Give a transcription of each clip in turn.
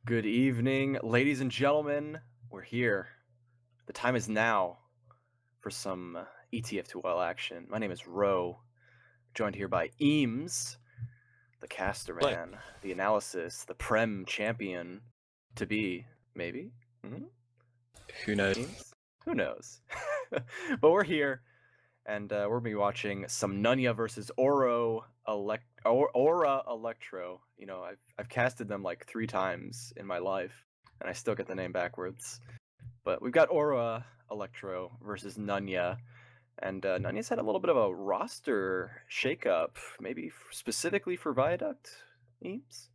Good evening, ladies and gentlemen. We're here. The time is now for some ETF2L action. My name is Ro, joined here by eemes, the caster Hello. man, the analysis, the Prem champion to be, maybe? Who knows? eemes? Who knows? But we're here, and we're going to be watching some Nunya versus Ora Elektro. You know, I've casted them like 3 times in my life, and I still get the name backwards. But we've got Ora Elektro versus Nunya, and Nunya's had a little bit of a roster shakeup, maybe specifically for Viaduct, eemes?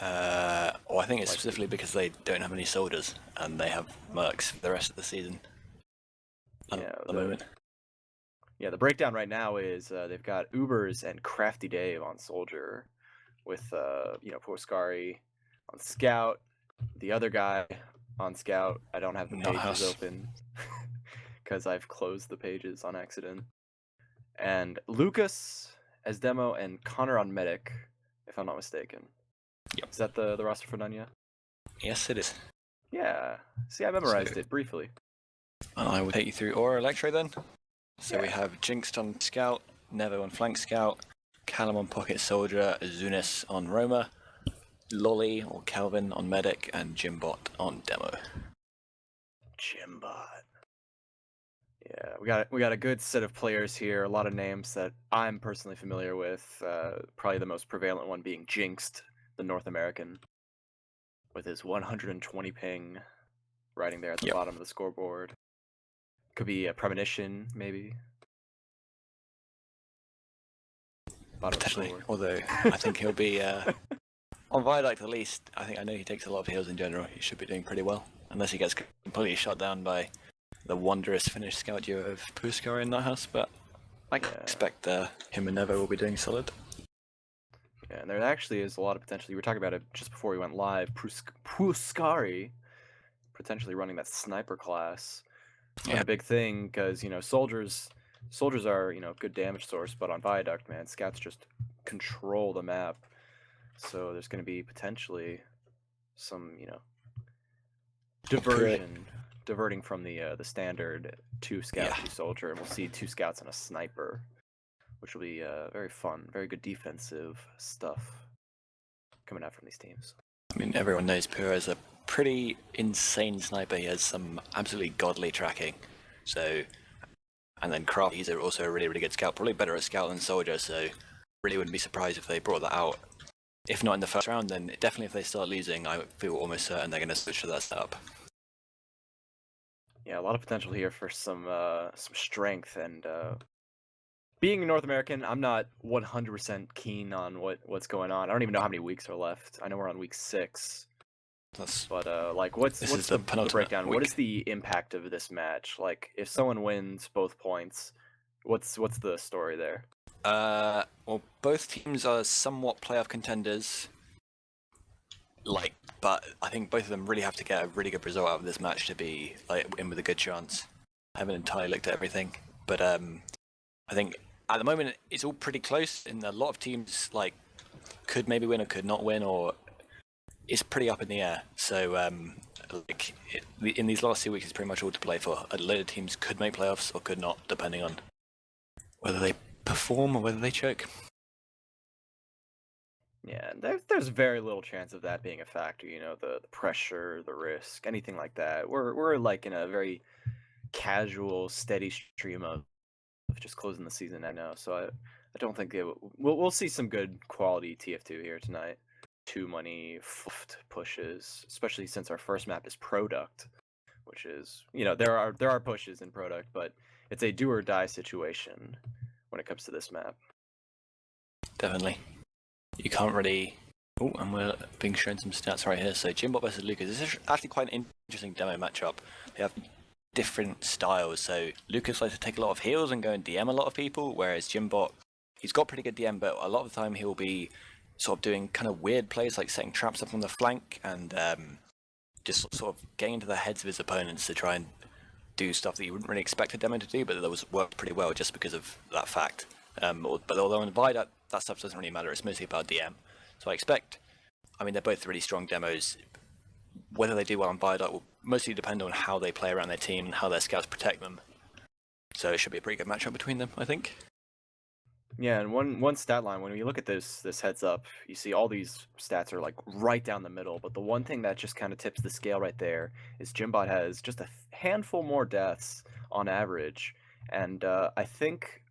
Well, I think it's specifically because they don't have any soldiers and they have mercs for the rest of the season. Yeah, At the moment. Yeah, the breakdown right now is they've got Ubers and Crafty Dave on Soldier, with Poskari on Scout, the other guy on Scout. I don't have the pages open because I've closed the pages on accident. And Lucas as demo and Connor on Medic, if I'm not mistaken. Yep. Is that the roster for Nunya? Yes, it is. Yeah. See, I memorized it briefly. I will take you through Ora Elektro then. So Yeah. we have Jinxed on Scout, Nevo on Flank Scout, Callum on Pocket Soldier, Zunis on Roma, Lolly or Calvin on Medic, and Jimbot on Demo. Jimbot. Yeah, we got a good set of players here. A lot of names that I'm personally familiar with. Probably the most prevalent one being Jinxed, the North American, with his 120 ping, riding there at the bottom of the scoreboard. Could be a Premonition, maybe. Potentially, although I think he'll be on Viaduct at least. I know he takes a lot of heals in general. He should be doing pretty well, unless he gets completely shot down by the wondrous Finnish scout duo of Puskar in that house. But I expect him and Nevo will be doing solid. Yeah, and there actually is a lot of potential. We were talking about it just before we went live. Puskari potentially running that sniper class. Yeah, a big thing because soldiers are good damage source, but on Viaduct, man, scouts just control the map. So there's going to be potentially some diverting from the standard 2 scout 2 soldier, and we'll see 2 scouts and a sniper, which will be very fun, very good defensive stuff coming out from these teams. I mean, everyone knows Pura is a pretty insane sniper. He has some absolutely godly tracking. So, and then Craft, he's also a really, really good scout, probably better at scout than soldier. So, really wouldn't be surprised if they brought that out. If not in the first round, then definitely if they start losing, I feel almost certain they're going to switch to that setup. Yeah, a lot of potential here for some strength, and being a North American, I'm not 100% keen on what's going on. I don't even know how many weeks are left. I know we're on week 6. But like, what's the breakdown? Week. What is the impact of this match? Like, if someone wins both points, what's the story there? Well, both teams are somewhat playoff contenders. But I think both of them really have to get a really good result out of this match to be in with a good chance. I haven't entirely looked at everything, but I think at the moment it's all pretty close, and a lot of teams could maybe win or could not win, or it's pretty up in the air. So in these last 2 weeks, it's pretty much all to play for. A load of teams could make playoffs or could not, depending on whether they perform or whether they choke. Yeah, there's very little chance of that being a factor. The pressure, the risk, anything like that. We're like in a very casual, steady stream of just closing the season. I know, so I don't think we'll see some good quality TF2 here tonight. 2 money pushes, especially since our first map is Product, which is there are pushes in Product, but it's a do or die situation when it comes to this map. Definitely. You can't really... Oh, and we're being shown some stats right here. So Jimbot versus Lucas. This is actually quite an interesting demo matchup. They have different styles. So Lucas likes to take a lot of heals and go and DM a lot of people, whereas Jimbot, he's got pretty good DM, but a lot of the time he'll be sort of doing kind of weird plays, like setting traps up on the flank and just sort of getting into the heads of his opponents to try and do stuff that you wouldn't really expect a demo to do, but that was worked pretty well just because of that fact. But although on Viaduct, that stuff doesn't really matter. It's mostly about DM. So I expect I mean, they're both really strong demos. Whether they do well on Viaduct will mostly depend on how they play around their team and how their scouts protect them. So it should be a pretty good matchup between them, I think. Yeah, and one stat line, when you look at this heads up, you see all these stats are like right down the middle, but the one thing that just kind of tips the scale right there is Jimbot has just a handful more deaths on average, and I think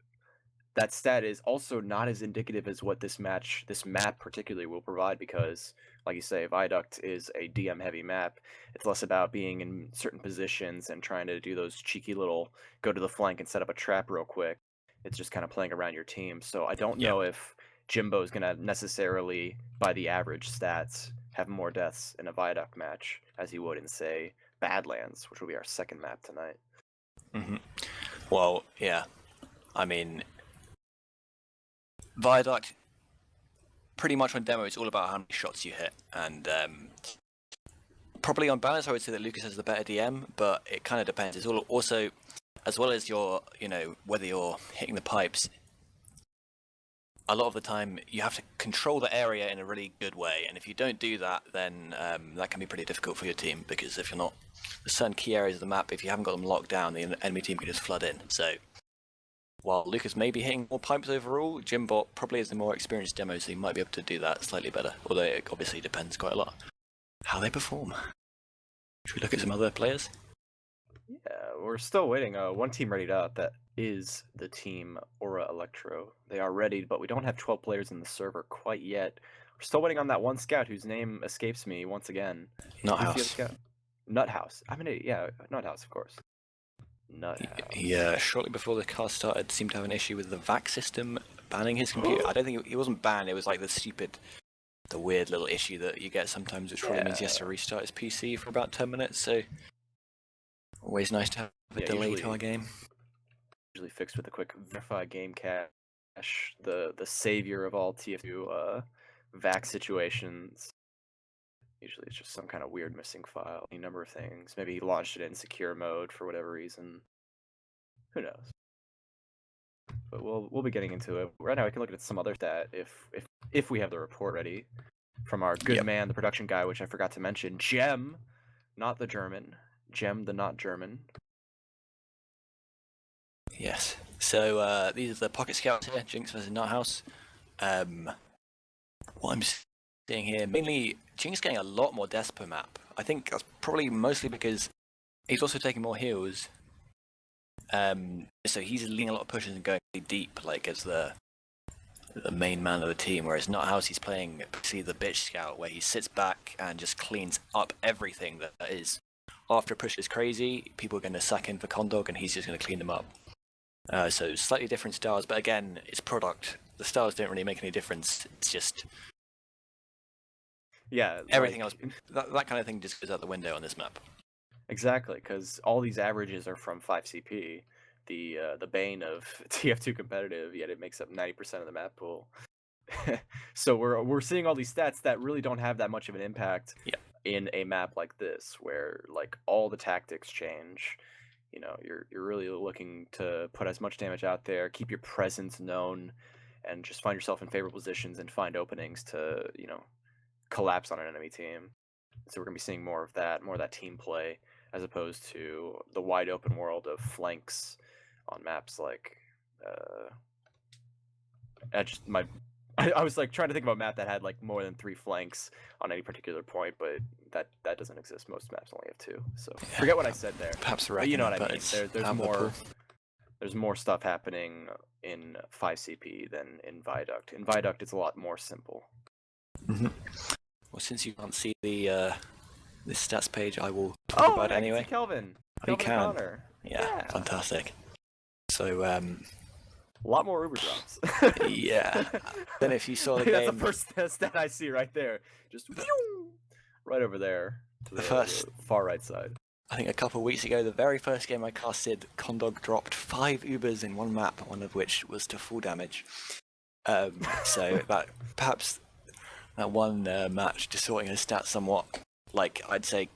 that stat is also not as indicative as what this map particularly will provide, because, like you say, Viaduct is a DM heavy map. It's less about being in certain positions and trying to do those cheeky little go to the flank and set up a trap real quick. It's just kind of playing around your team. So I don't know if Jimbo is going to necessarily, by the average stats, have more deaths in a Viaduct match as he would in, say, Badlands, which will be our second map tonight. Mm-hmm. Well, yeah. I mean, Viaduct, pretty much on demo, it's all about how many shots you hit. And probably on balance, I would say that Lucas has the better DM, but it kind of depends. It's all also, as well as your, whether you're hitting the pipes, a lot of the time you have to control the area in a really good way. And if you don't do that, then that can be pretty difficult for your team, because if you're not, there's certain key areas of the map, if you haven't got them locked down, the enemy team can just flood in. So while Lucas may be hitting more pipes overall, Jimbot probably is the more experienced demo, so he might be able to do that slightly better. Although it obviously depends quite a lot how they perform. Should we look at some other players? Yeah, we're still waiting. One team readied up. That is the team Ora Elektro. They are ready, but we don't have 12 players in the server quite yet. We're still waiting on that one scout whose name escapes me once again. Nuthouse. Nuthouse. I mean, yeah, Nuthouse, of course. Nuthouse. Yeah, shortly before the cast started, seemed to have an issue with the VAC system banning his computer. I don't think he wasn't banned. It was like the weird little issue that you get sometimes, which probably means he has to restart his PC for about 10 minutes. So always nice to have a delay to our game. Usually fixed with a quick verify game cache, the savior of all TF2 VAC situations. Usually it's just some kind of weird missing file, any number of things. Maybe he launched it in secure mode for whatever reason. Who knows? But we'll be getting into it. Right now we can look at some other stat if we have the report ready from our good man, the production guy, which I forgot to mention, Gemm, not the German. Gemm, the not German. Yes. So these are the pocket scouts here, Jinx versus Nuthouse. What I'm seeing here, mainly Jinx getting a lot more deaths per map. I think that's probably mostly because he's also taking more heals. So he's leading a lot of pushes and going really deep, like as the main man of the team, whereas Nuthouse, he's playing basically the bitch scout, where he sits back and just cleans up everything that is. After a push is crazy, people are going to sack in for Condog, and he's just going to clean them up. So slightly different styles, but again, it's product. The styles don't really make any difference. It's just everything else. That kind of thing just goes out the window on this map. Exactly, because all these averages are from 5CP, the bane of TF2 competitive. Yet it makes up 90% of the map pool. So we're seeing all these stats that really don't have that much of an impact in a map like this, where like all the tactics change. You're really looking to put as much damage out there, keep your presence known, and just find yourself in favorable positions and find openings to collapse on an enemy team. So we're gonna be seeing more of that team play, as opposed to the wide open world of flanks on maps like I was like trying to think of a map that had like more than 3 flanks on any particular point, but that doesn't exist. Most maps only have 2. So forget what I said there. Perhaps but you know what I mean. There's more stuff happening in 5CP than in Viaduct. In Viaduct, it's a lot more simple. Mm-hmm. Well, since you can't see the this stats page, I will talk about it anyway. Kelvin. You can. Connor. Yeah, fantastic. So a lot more Uber drops. Yeah. Then if you saw the game, that's the first stat I see right there. Just right over there to the far right side. I think a couple of weeks ago, the very first game I casted, Condog dropped 5 Ubers in one map, one of which was to full damage. So that perhaps that one match distorting his stats somewhat. Like, I'd say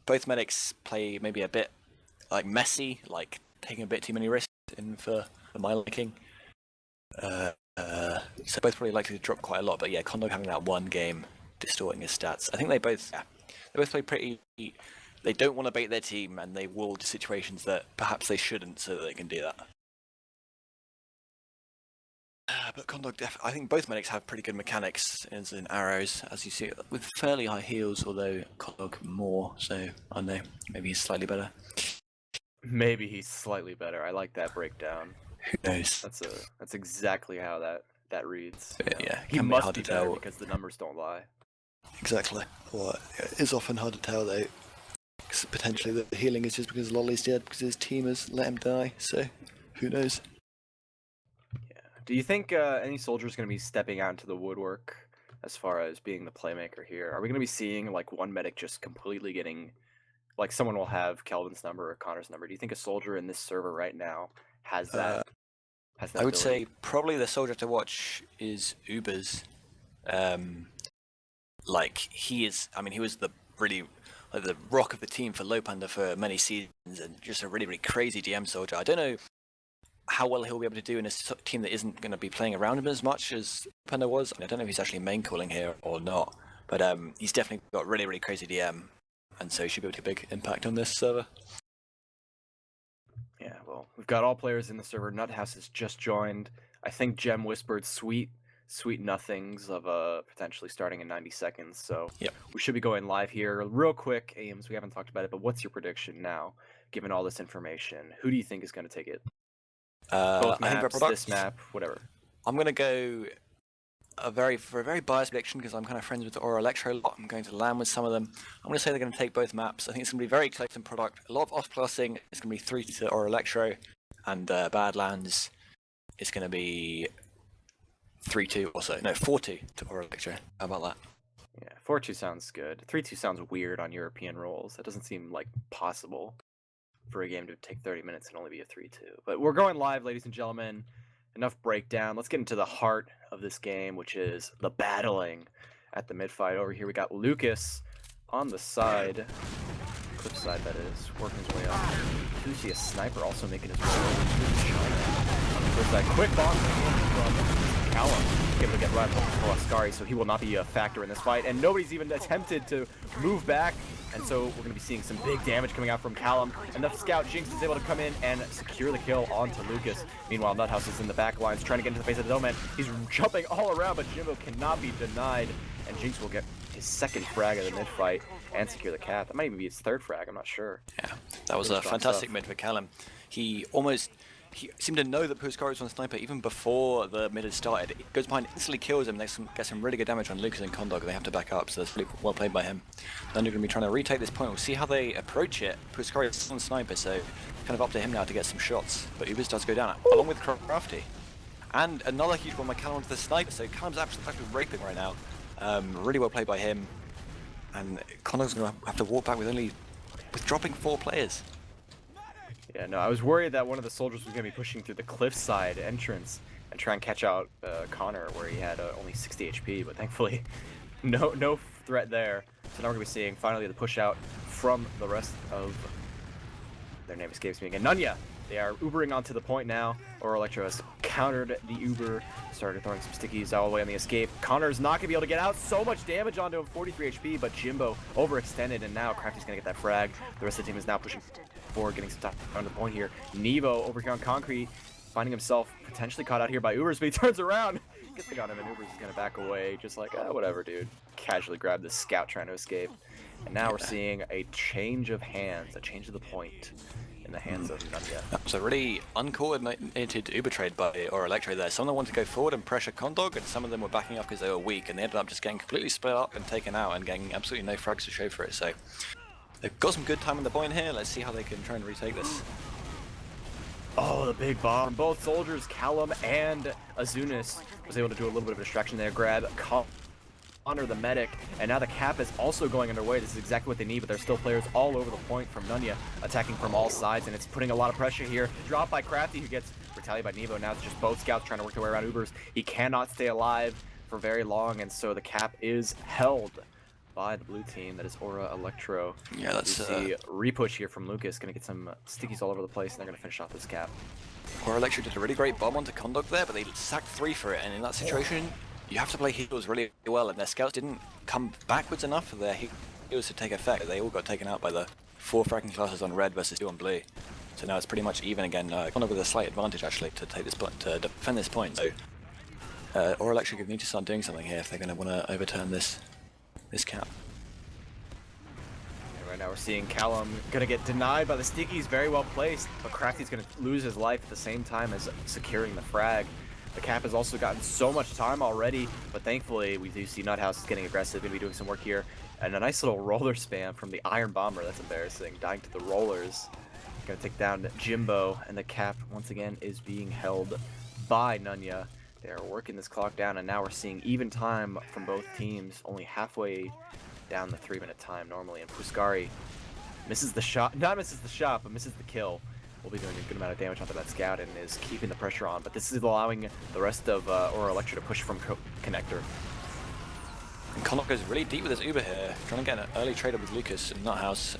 both medics play maybe a bit like messy, like taking a bit too many risks in for my liking. So both probably likely to drop quite a lot, but yeah, Condog having that one game distorting his stats. I think they both play pretty. They don't want to bait their team, and they will to situations that perhaps they shouldn't, so that they can do that. But Condog, I think both medics have pretty good mechanics in arrows, as you see, with fairly high heals, although Condog more, so I don't know, maybe he's slightly better. Maybe he's slightly better. I like that breakdown. Who knows? That's exactly how that reads. Yeah, he can be must hard be to better tell. because the numbers don't lie. Exactly. Well, it is often hard to tell though. Because potentially the healing is just because Lolly's dead because his team has let him die. So who knows? Yeah. Do you think any soldier is going to be stepping out into the woodwork as far as being the playmaker here? Are we going to be seeing like one medic just completely getting, like someone will have Kelvin's number or Connor's number? Do you think a soldier in this server right now has that? I would say probably the soldier to watch is Uber's. Like he is. I mean, he was the really like the rock of the team for Lopanda for many seasons, and just a really crazy DM soldier. I don't know how well he'll be able to do in a team that isn't going to be playing around him as much as Lopanda was. I don't know if he's actually main calling here or not, but he's definitely got really crazy DM, and so he should be able to make a big impact on this server. Yeah, well, we've got all players in the server. Nuthouse has just joined. I think Gem whispered sweet nothings of potentially starting in 90 seconds. So yep. We should be going live here real quick. eemes, we haven't talked about it, but what's your prediction now, given all this information? Who do you think is going to take it? Both maps, this map, whatever. I'm going to go for a very biased prediction because I'm kind of friends with the Ora Elektro a lot. I'm going to land with some of them. I'm going to say they're going to take both maps. I think it's going to be very close in product. A lot of off-classing. It's going to be 3 to Ora Elektro, and Badlands is going to be 3-2 or so. No, 4-2 to Ora Elektro. How about that? Yeah, 4-2 sounds good. 3-2 sounds weird on European roles. That doesn't seem like possible for a game to take 30 minutes and only be a 3-2. But we're going live, ladies and gentlemen. Enough breakdown. Let's get into the heart of this game, which is the battling at the mid fight. Over here we got Lucas on the side, cliff side that is, working his way up. You see a sniper also making his way over to the shot. On the cliff side, quick bomb from Callum, able to get right for Ascari, so he will not be a factor in this fight. And nobody's even attempted to move back. And so we're going to be seeing some big damage coming out from Callum. And the scout Jinx is able to come in and secure the kill onto Lucas. Meanwhile, Nuthouse is in the back lines trying to get into the face of the Doman. He's jumping all around, but Jimbo cannot be denied. And Jinx will get his second frag of the mid fight and secure the cap. That might even be his third frag, I'm not sure. Yeah, that was a fantastic mid for Callum. He seemed to know that Puskari was on sniper even before the mid had started. He goes behind, instantly kills him, and gets some really good damage on Lucas and Condog. They have to back up, so that's really well played by him. Then they're going to be trying to retake this point. We'll see how they approach it. Puskari is on sniper, so kind of up to him now to get some shots. But Ubis does go down, along with Crafty. And another huge one by Callum onto the sniper, so Callum's actually raping right now. Really well played by him. And Condog's going to have to walk back with dropping 4 players. Yeah, no, I was worried that one of the soldiers was going to be pushing through the cliffside entrance and try and catch out Connor, where he had only 60 HP, but thankfully no threat there. So now we're going to be seeing finally the push out from the rest of, their name escapes me again, Nunya. They are Ubering onto the point now. Ora Elektro has countered the Uber, started throwing some stickies all the way on the escape. Connor's not going to be able to get out. So much damage onto him, 43 HP, but Jimbo overextended, and now Crafty's going to get that frag. The rest of the team is now pushing forward, getting some stuff on the point here. Nevo over here on concrete, finding himself potentially caught out here by Ubers, but he turns around, gets the gun on him, and Ubers is going to back away, just like, whatever, dude. Casually grab the scout trying to escape. And now we're seeing a change of hands, a change of the point in the hands of Nunya. That was a really uncoordinated Uber trade by Ora Elektro there. Some of them wanted to go forward and pressure Condog, and some of them were backing up because they were weak, and they ended up just getting completely split up and taken out and getting absolutely no frags to show for it. So they've got some good time on the point here. Let's see how they can try and retake this. Oh, the big bomb. Both soldiers, Callum and Azunis, was able to do a little bit of a distraction there. Grab Connor the medic, and now the cap is also going underway. This is exactly what they need, but there's still players all over the point from Nunya attacking from all sides, and it's putting a lot of pressure here. Dropped by Crafty, who gets retaliated by Nevo. Now it's just both scouts trying to work their way around Ubers. He cannot stay alive for very long, and so the cap is held by the blue team. That is Ora Elektro. Yeah, that's a repush here from Lucas. Gonna get some stickies all over the place, and they're gonna finish off this cap. Ora Elektro did a really great bomb onto Condog there, but they sacked 3 for it, and in that situation, you have to play heals really well, and their scouts didn't come backwards enough for their heals to take effect. They all got taken out by the 4 fracking classes on red versus 2 on blue. So now it's pretty much even again, Connor with a slight advantage actually to take this point, to defend this point. So Ora Elektro need to start doing something here if they're going to want to overturn this cap. Right now we're seeing Callum gonna get denied by the Stickies, very well placed, but Crafty's gonna lose his life at the same time as securing the frag. The cap has also gotten so much time already, but thankfully we do see Nuthouse is getting aggressive, gonna be doing some work here. And a nice little roller spam from the Iron Bomber, that's embarrassing, dying to the rollers. Gonna take down Jimbo, and the cap once again is being held by Nunya. They're working this clock down, and now we're seeing even time from both teams, only halfway down the 3-minute time normally, and Puskari misses the shot, not misses the shot, but misses the kill. Will be doing a good amount of damage onto that scout and is keeping the pressure on, but this is allowing the rest of Ora Elektro to push from connector. And Connacht goes really deep with his Uber here, trying to get an early trade up with Lucas and Nuthouse.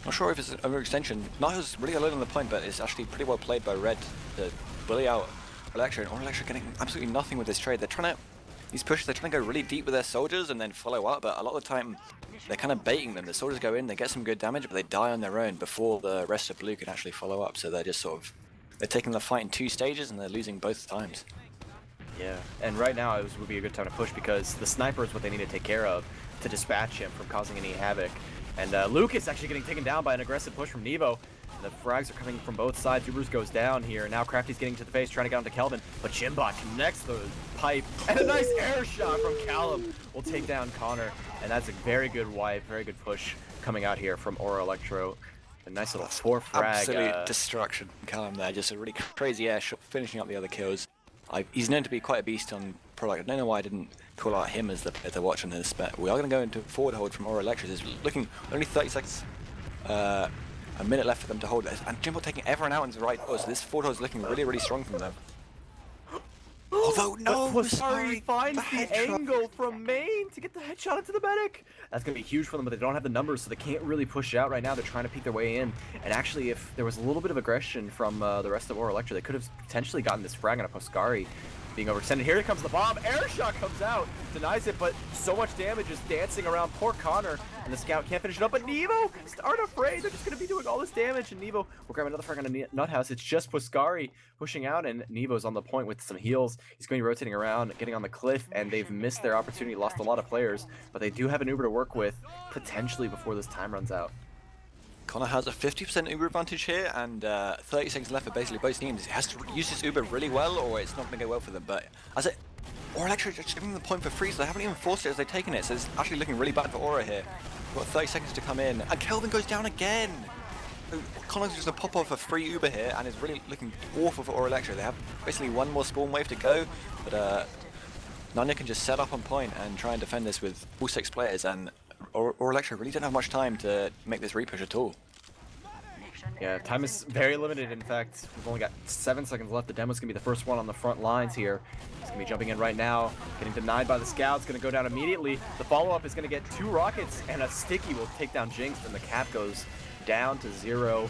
Not sure if it's an overextension. Nuthouse is really alone on the point, but it's actually pretty well played by Red to bully out Elektro, and Ora Elektro getting absolutely nothing with this trade. They're trying to, these pushes, they're trying to go really deep with their soldiers and then follow up, but a lot of the time they're kind of baiting them. The soldiers go in, they get some good damage, but they die on their own before the rest of blue can actually follow up. So they're just sort of, they're taking the fight in 2 stages and they're losing both times. Yeah, and right now it would be a good time to push because the sniper is what they need to take care of to dispatch him from causing any havoc. And Lucas actually getting taken down by an aggressive push from Nevo. The frags are coming from both sides. Ubers goes down here. Now Crafty's getting to the face, trying to get onto Kelvin. But Jimbot connects the pipe. And a nice air shot from Callum will take down Connor. And that's a very good wipe, very good push coming out here from Ora Elektro. A nice little 4 frag. Absolute destruction from Callum there. Just a really crazy air shot, finishing up the other kills. He's known to be quite a beast on Pro. I don't know why I didn't call out him as the player to watch on this, but we are going to go into forward hold from Ora Elektro. It's looking only 30 seconds. A minute left for them to hold it, and Jimbo taking everyone out into the right. So this forward hold is looking really, really strong from them. Although no, sorry, finds the angle from main to get the headshot into the medic. That's gonna be huge for them, but they don't have the numbers, so they can't really push out right now. They're trying to peek their way in, and actually, if there was a little bit of aggression from the rest of Ora Elektro, they could have potentially gotten this frag on a Puskari being overextended. Here comes the bomb. Air shot comes out, denies it, but so much damage is dancing around poor Connor, and the scout can't finish it up. But Nevo aren't afraid. They're just going to be doing all this damage, and Nevo will grab another frag on a Nuthouse. It's just Puskari pushing out, and Nevo's on the point with some heals. He's going to be rotating around, getting on the cliff, and they've missed their opportunity, lost a lot of players, but they do have an Uber to work with, potentially before this time runs out. Connor has a 50% Uber advantage here, and 30 seconds left for basically both teams. He has to use this Uber really well, or it's not going to go well for them. But as it, Ora Elektro just giving them the point for free, so they haven't even forced it as they've taken it. So it's actually looking really bad for Ora here. We've got 30 seconds to come in, and Kelvin goes down again. So Connor's just going to pop off a free Uber here, and it's really looking awful for Ora Elektro. They have basically one more spawn wave to go, but Nunya can just set up on point and try and defend this with all 6 players, and Ora Elektro really don't have much time to make this repush at all. Yeah, time is very limited. In fact, we've only got 7 seconds left. The demo's gonna be the first one on the front lines here. He's gonna be jumping in right now, getting denied by the scouts, gonna go down immediately. The follow-up is gonna get 2 rockets, and a sticky will take down Jinx, and the cap goes down to 0.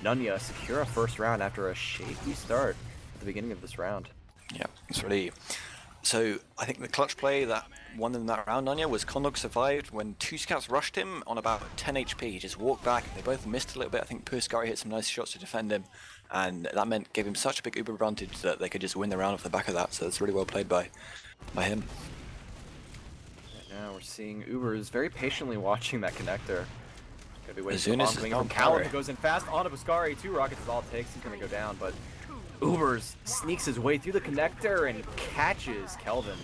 Nunya secure a first round after a shaky start at the beginning of this round. Yeah, it's really... So I think the clutch play that won them that round, Nunya, was Kondog survived when 2 scouts rushed him on about 10 HP. He just walked back. They both missed a little bit. I think Puskari hit some nice shots to defend him, and that meant gave him such a big Uber advantage that they could just win the round off the back of that. So it's really well played by him. Right now we're seeing Ubers very patiently watching that connector. Gonna be waiting for the Azunis bomb is coming on from Callum, fire. who goes in fast onto Puskari. 2 rockets is all it takes. He's gonna go down, but Ubers sneaks his way through the connector and catches Kelvin.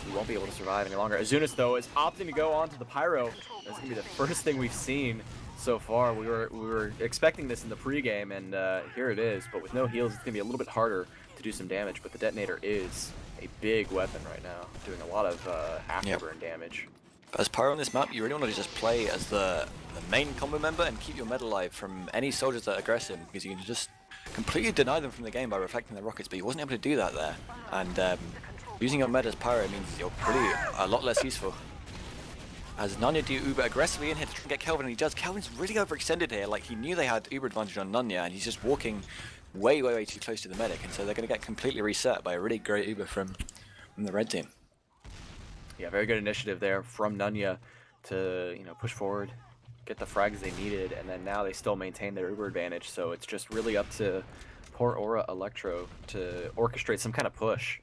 He won't be able to survive any longer. Azunis, though, is opting to go onto the Pyro. That's gonna be the first thing we've seen so far. We were expecting this in the pregame, and here it is. But with no heals, it's gonna be a little bit harder to do some damage. But the detonator is a big weapon right now, doing a lot of afterburn damage. But as Pyro on this map, you really want to just play as the main combo member and keep your meta alive from any soldiers that aggress him, because you can just completely deny them from the game by reflecting their rockets. But he wasn't able to do that there, and using your meta as Pyro means you're really a lot less useful. As Nunya do Uber aggressively in here to try and get Kelvin, and he does. Kelvin's really overextended here, like he knew they had Uber advantage on Nunya, and he's just walking way too close to the medic, and so they're going to get completely reset by a really great Uber from the red team. Yeah, very good initiative there from Nunya to, push forward, get the frags they needed, and then now they still maintain their Uber advantage, so it's just really up to poor Ora Elektro to orchestrate some kind of push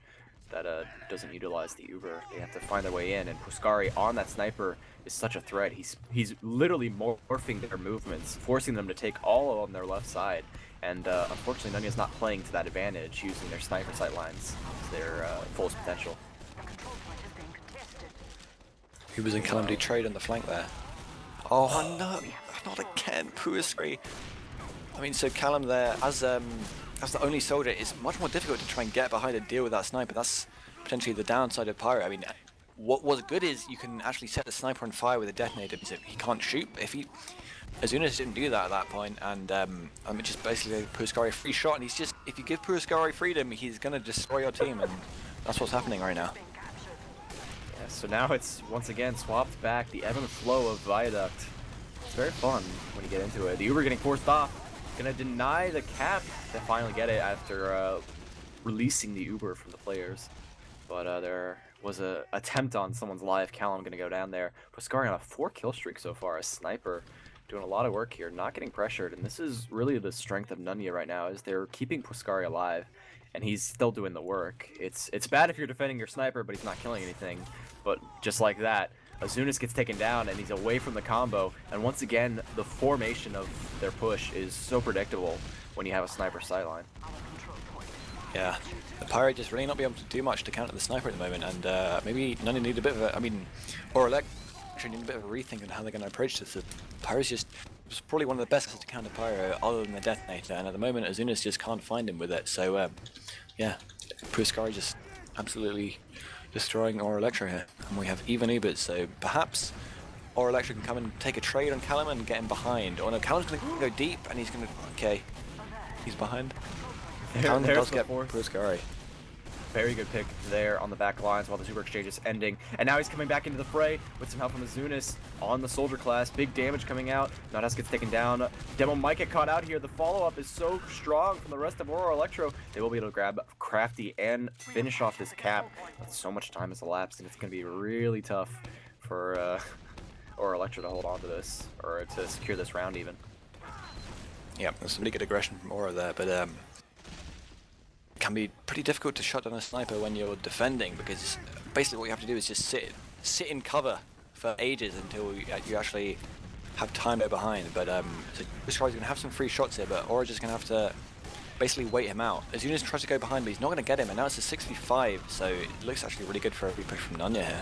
that doesn't utilize the Uber. They have to find their way in, and Puskari on that sniper is such a threat. He's literally morphing their movements, forcing them to take all on their left side, and unfortunately Nunya's not playing to that advantage, using their sniper sight lines to their fullest potential. Who was in Calamity trade on the flank there? Oh no, not again, Puskari. I mean, so Callum there, as the only soldier, it's much more difficult to try and get behind and deal with that sniper. That's potentially the downside of Pyro. I mean, what was good is you can actually set the sniper on fire with a detonator, so he can't shoot. If he, Azunas didn't do that at that point, and I mean, just basically Puskari a free shot, and he's just, if you give Puskari freedom, he's gonna destroy your team, and that's what's happening right now. Yeah, so now it's once again swapped back, the ebb and flow of Viaduct. It's very fun when you get into it. The Uber getting forced off. Gonna deny the cap to finally get it after releasing the Uber from the players. But there was a attempt on someone's life. Callum gonna go down there. Puskari on a 4-kill streak so far. A sniper doing a lot of work here, not getting pressured. And this is really the strength of Nunya right now, is they're keeping Puskari alive, and he's still doing the work. It's bad if you're defending your sniper, but he's not killing anything. But just like that, Azunas gets taken down, and he's away from the combo. And once again, the formation of their push is so predictable when you have a sniper sideline. Yeah, the Pyro just really not be able to do much to counter the sniper at the moment, and maybe Nunya need a bit of a, I mean, Ora Elektro need a bit of a rethink on how they're going to approach this. The Pyro's just was probably one of the best to counter Pyro other than the detonator, and at the moment Azunas just can't find him with it. So yeah, Puskari just absolutely destroying Ora Elektro here, and we have even Ubers, so perhaps Ora Elektro can come and take a trade on Callum and get him behind. Or no, Callum's going to go deep, and he's going to, okay, he's behind. Callum does get Puskari. Very good pick there on the back lines while the super exchange is ending. And now he's coming back into the fray with some help from Azunas on the soldier class. Big damage coming out. Nadas gets taken down. Demo might get caught out here. The follow-up is so strong from the rest of Ora Elektro. They will be able to grab Crafty and finish off this cap. But so much time has elapsed, and it's going to be really tough for Ora Elektro to hold on to this, or to secure this round even. Yeah, there's some really good aggression from Ora there, but can be pretty difficult to shut down a sniper when you're defending, because basically what you have to do is just sit in cover for ages until you actually have time to go behind. But so this guy's gonna have some free shots here, but Ora's just gonna have to basically wait him out. As soon as he tries to go behind, but he's not gonna get him, and now it's a 6v5, so it looks actually really good for a push from Nunya here.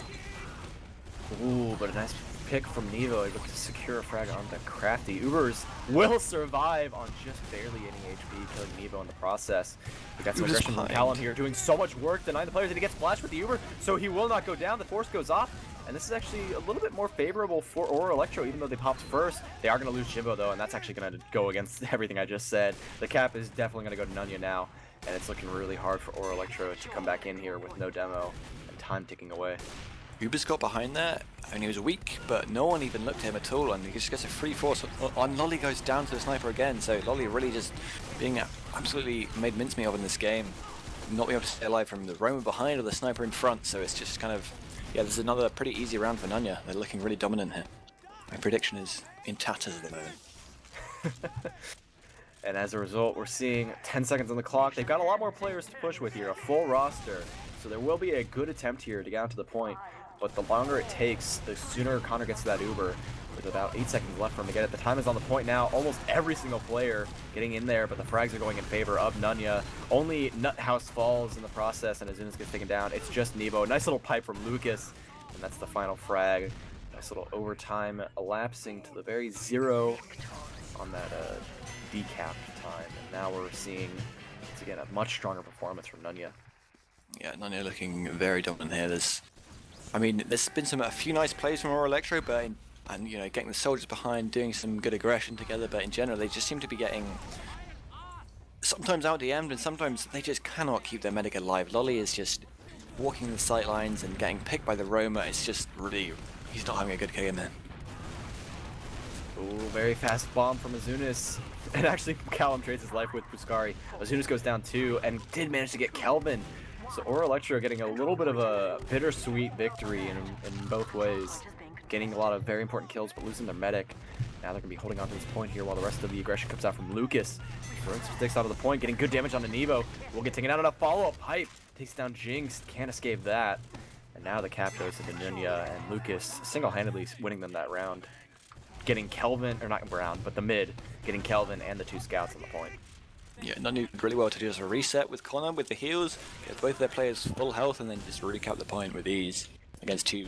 Ooh, but a nice pick from Nevo, able to secure a frag onto Crafty. Ubers will survive on just barely any HP, killing Nevo in the process. We got some aggression from Callum here, doing so much work, denying the players, and he gets splashed with the Uber, so he will not go down. The force goes off, and this is actually a little bit more favorable for Ora Elektro, even though they popped first. They are going to lose Jimbo, though, and that's actually going to go against everything I just said. The cap is definitely going to go to Nunya now, and it's looking really hard for Ora Elektro to come back in here with no demo and time ticking away. Ubers got behind there, and he was weak, but no one even looked at him at all, and he just gets a free force. And Lolly goes down to the sniper again, so Lolly really just being absolutely made mincemeat of in this game. Not being able to stay alive from the roamer behind or the sniper in front, so it's just kind of, yeah, this is another pretty easy round for Nunya. They're looking really dominant here. My prediction is in tatters at the moment. And as a result, we're seeing 10 seconds on the clock. They've got a lot more players to push with here, a full roster. So there will be a good attempt here to get out to the point. But the longer it takes, the sooner Connor gets to that Uber. With about 8 seconds left for him to get it. The time is on the point now. Almost every single player getting in there, but the frags are going in favor of Nunya. Only Nuthouse falls in the process, and Azunas gets taken down. It's just Nevo. Nice little pipe from Lucas, and that's the final frag. Nice little overtime elapsing to the very zero on that decap time. And now we're seeing, once again, a much stronger performance from Nunya. Yeah, Nunya looking very dominant here. There's been a few nice plays from Ora Elektro, but and you know, getting the soldiers behind, doing some good aggression together, but in general they just seem to be getting sometimes out DM'd, and sometimes they just cannot keep their medic alive. Lolly is just walking the sight lines and getting picked by the roamer. It's just really, he's not having a good game there. Ooh, very fast bomb from Azunas. And actually, Callum trades his life with Puskari. Azunas goes down 2 and did manage to get Kelvin So Ora Elektro getting a little bit of a bittersweet victory in both ways. Getting a lot of very important kills, but losing their medic. Now they're going to be holding on to this point here while the rest of the aggression comes out from Lucas. Throwing some sticks out of the point, getting good damage on the Nevo. Will get taken out on a follow-up pipe. Takes down Jinx, can't escape that. And now the cap goes to the Nunya, and Lucas single-handedly winning them that round. Getting Kelvin, or not Brown, but the mid, getting Kelvin and the 2 scouts on the point. Yeah, Nunya did really well to do just a reset with Connor with the heals, get both their players full health, and then just really cap the point with ease against 2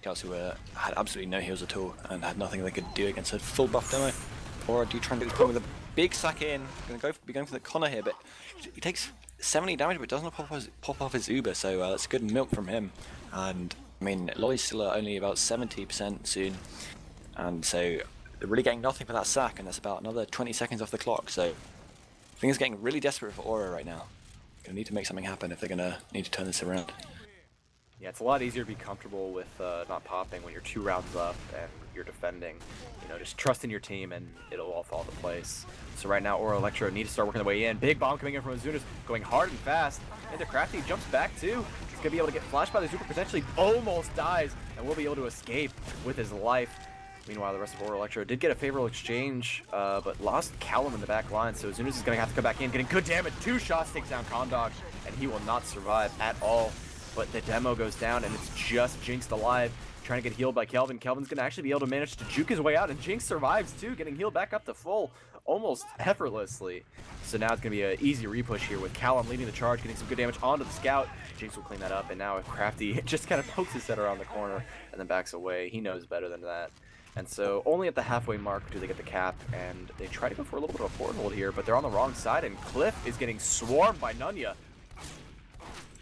scouts who had absolutely no heals at all and had nothing they could do against a full buff demo. Or do try and get this point with a big sack in. Be going for the Connor here, but he takes 70 damage, but doesn't pop off his Uber, so that's good milk from him. And I mean, Lolly's still at only about 70% soon, and so they're really getting nothing for that sack, and that's about another 20 seconds off the clock. So things are getting really desperate for Ora right now. Gonna need to make something happen if they're gonna need to turn this around. Yeah, it's a lot easier to be comfortable with not popping when you're 2 rounds up and you're defending. You know, just trust in your team and it'll all fall into place. So right now, Ora Elektro need to start working their way in. Big bomb coming in from Azunas, going hard and fast. Into Crafty, jumps back too. He's gonna be able to get flashed by the Zupa, potentially almost dies, and will be able to escape with his life. Meanwhile, the rest of Ora Elektro did get a favorable exchange, but lost Callum in the back line, so Azunas is gonna have to come back in, getting good damage. 2 shots takes down Kondog, and he will not survive at all. But the demo goes down, and it's just Jinx alive, trying to get healed by Kelvin. Kelvin's going to actually be able to manage to juke his way out, and Jinx survives too, getting healed back up to full, almost effortlessly. So now it's going to be an easy repush here with Callum leading the charge, getting some good damage onto the scout. Jinx will clean that up, and now Crafty just kind of pokes his head around the corner and then backs away. He knows better than that. And so only at the halfway mark do they get the cap, and they try to go for a little bit of a forward hold here, but they're on the wrong side, and Cliff is getting swarmed by Nunya.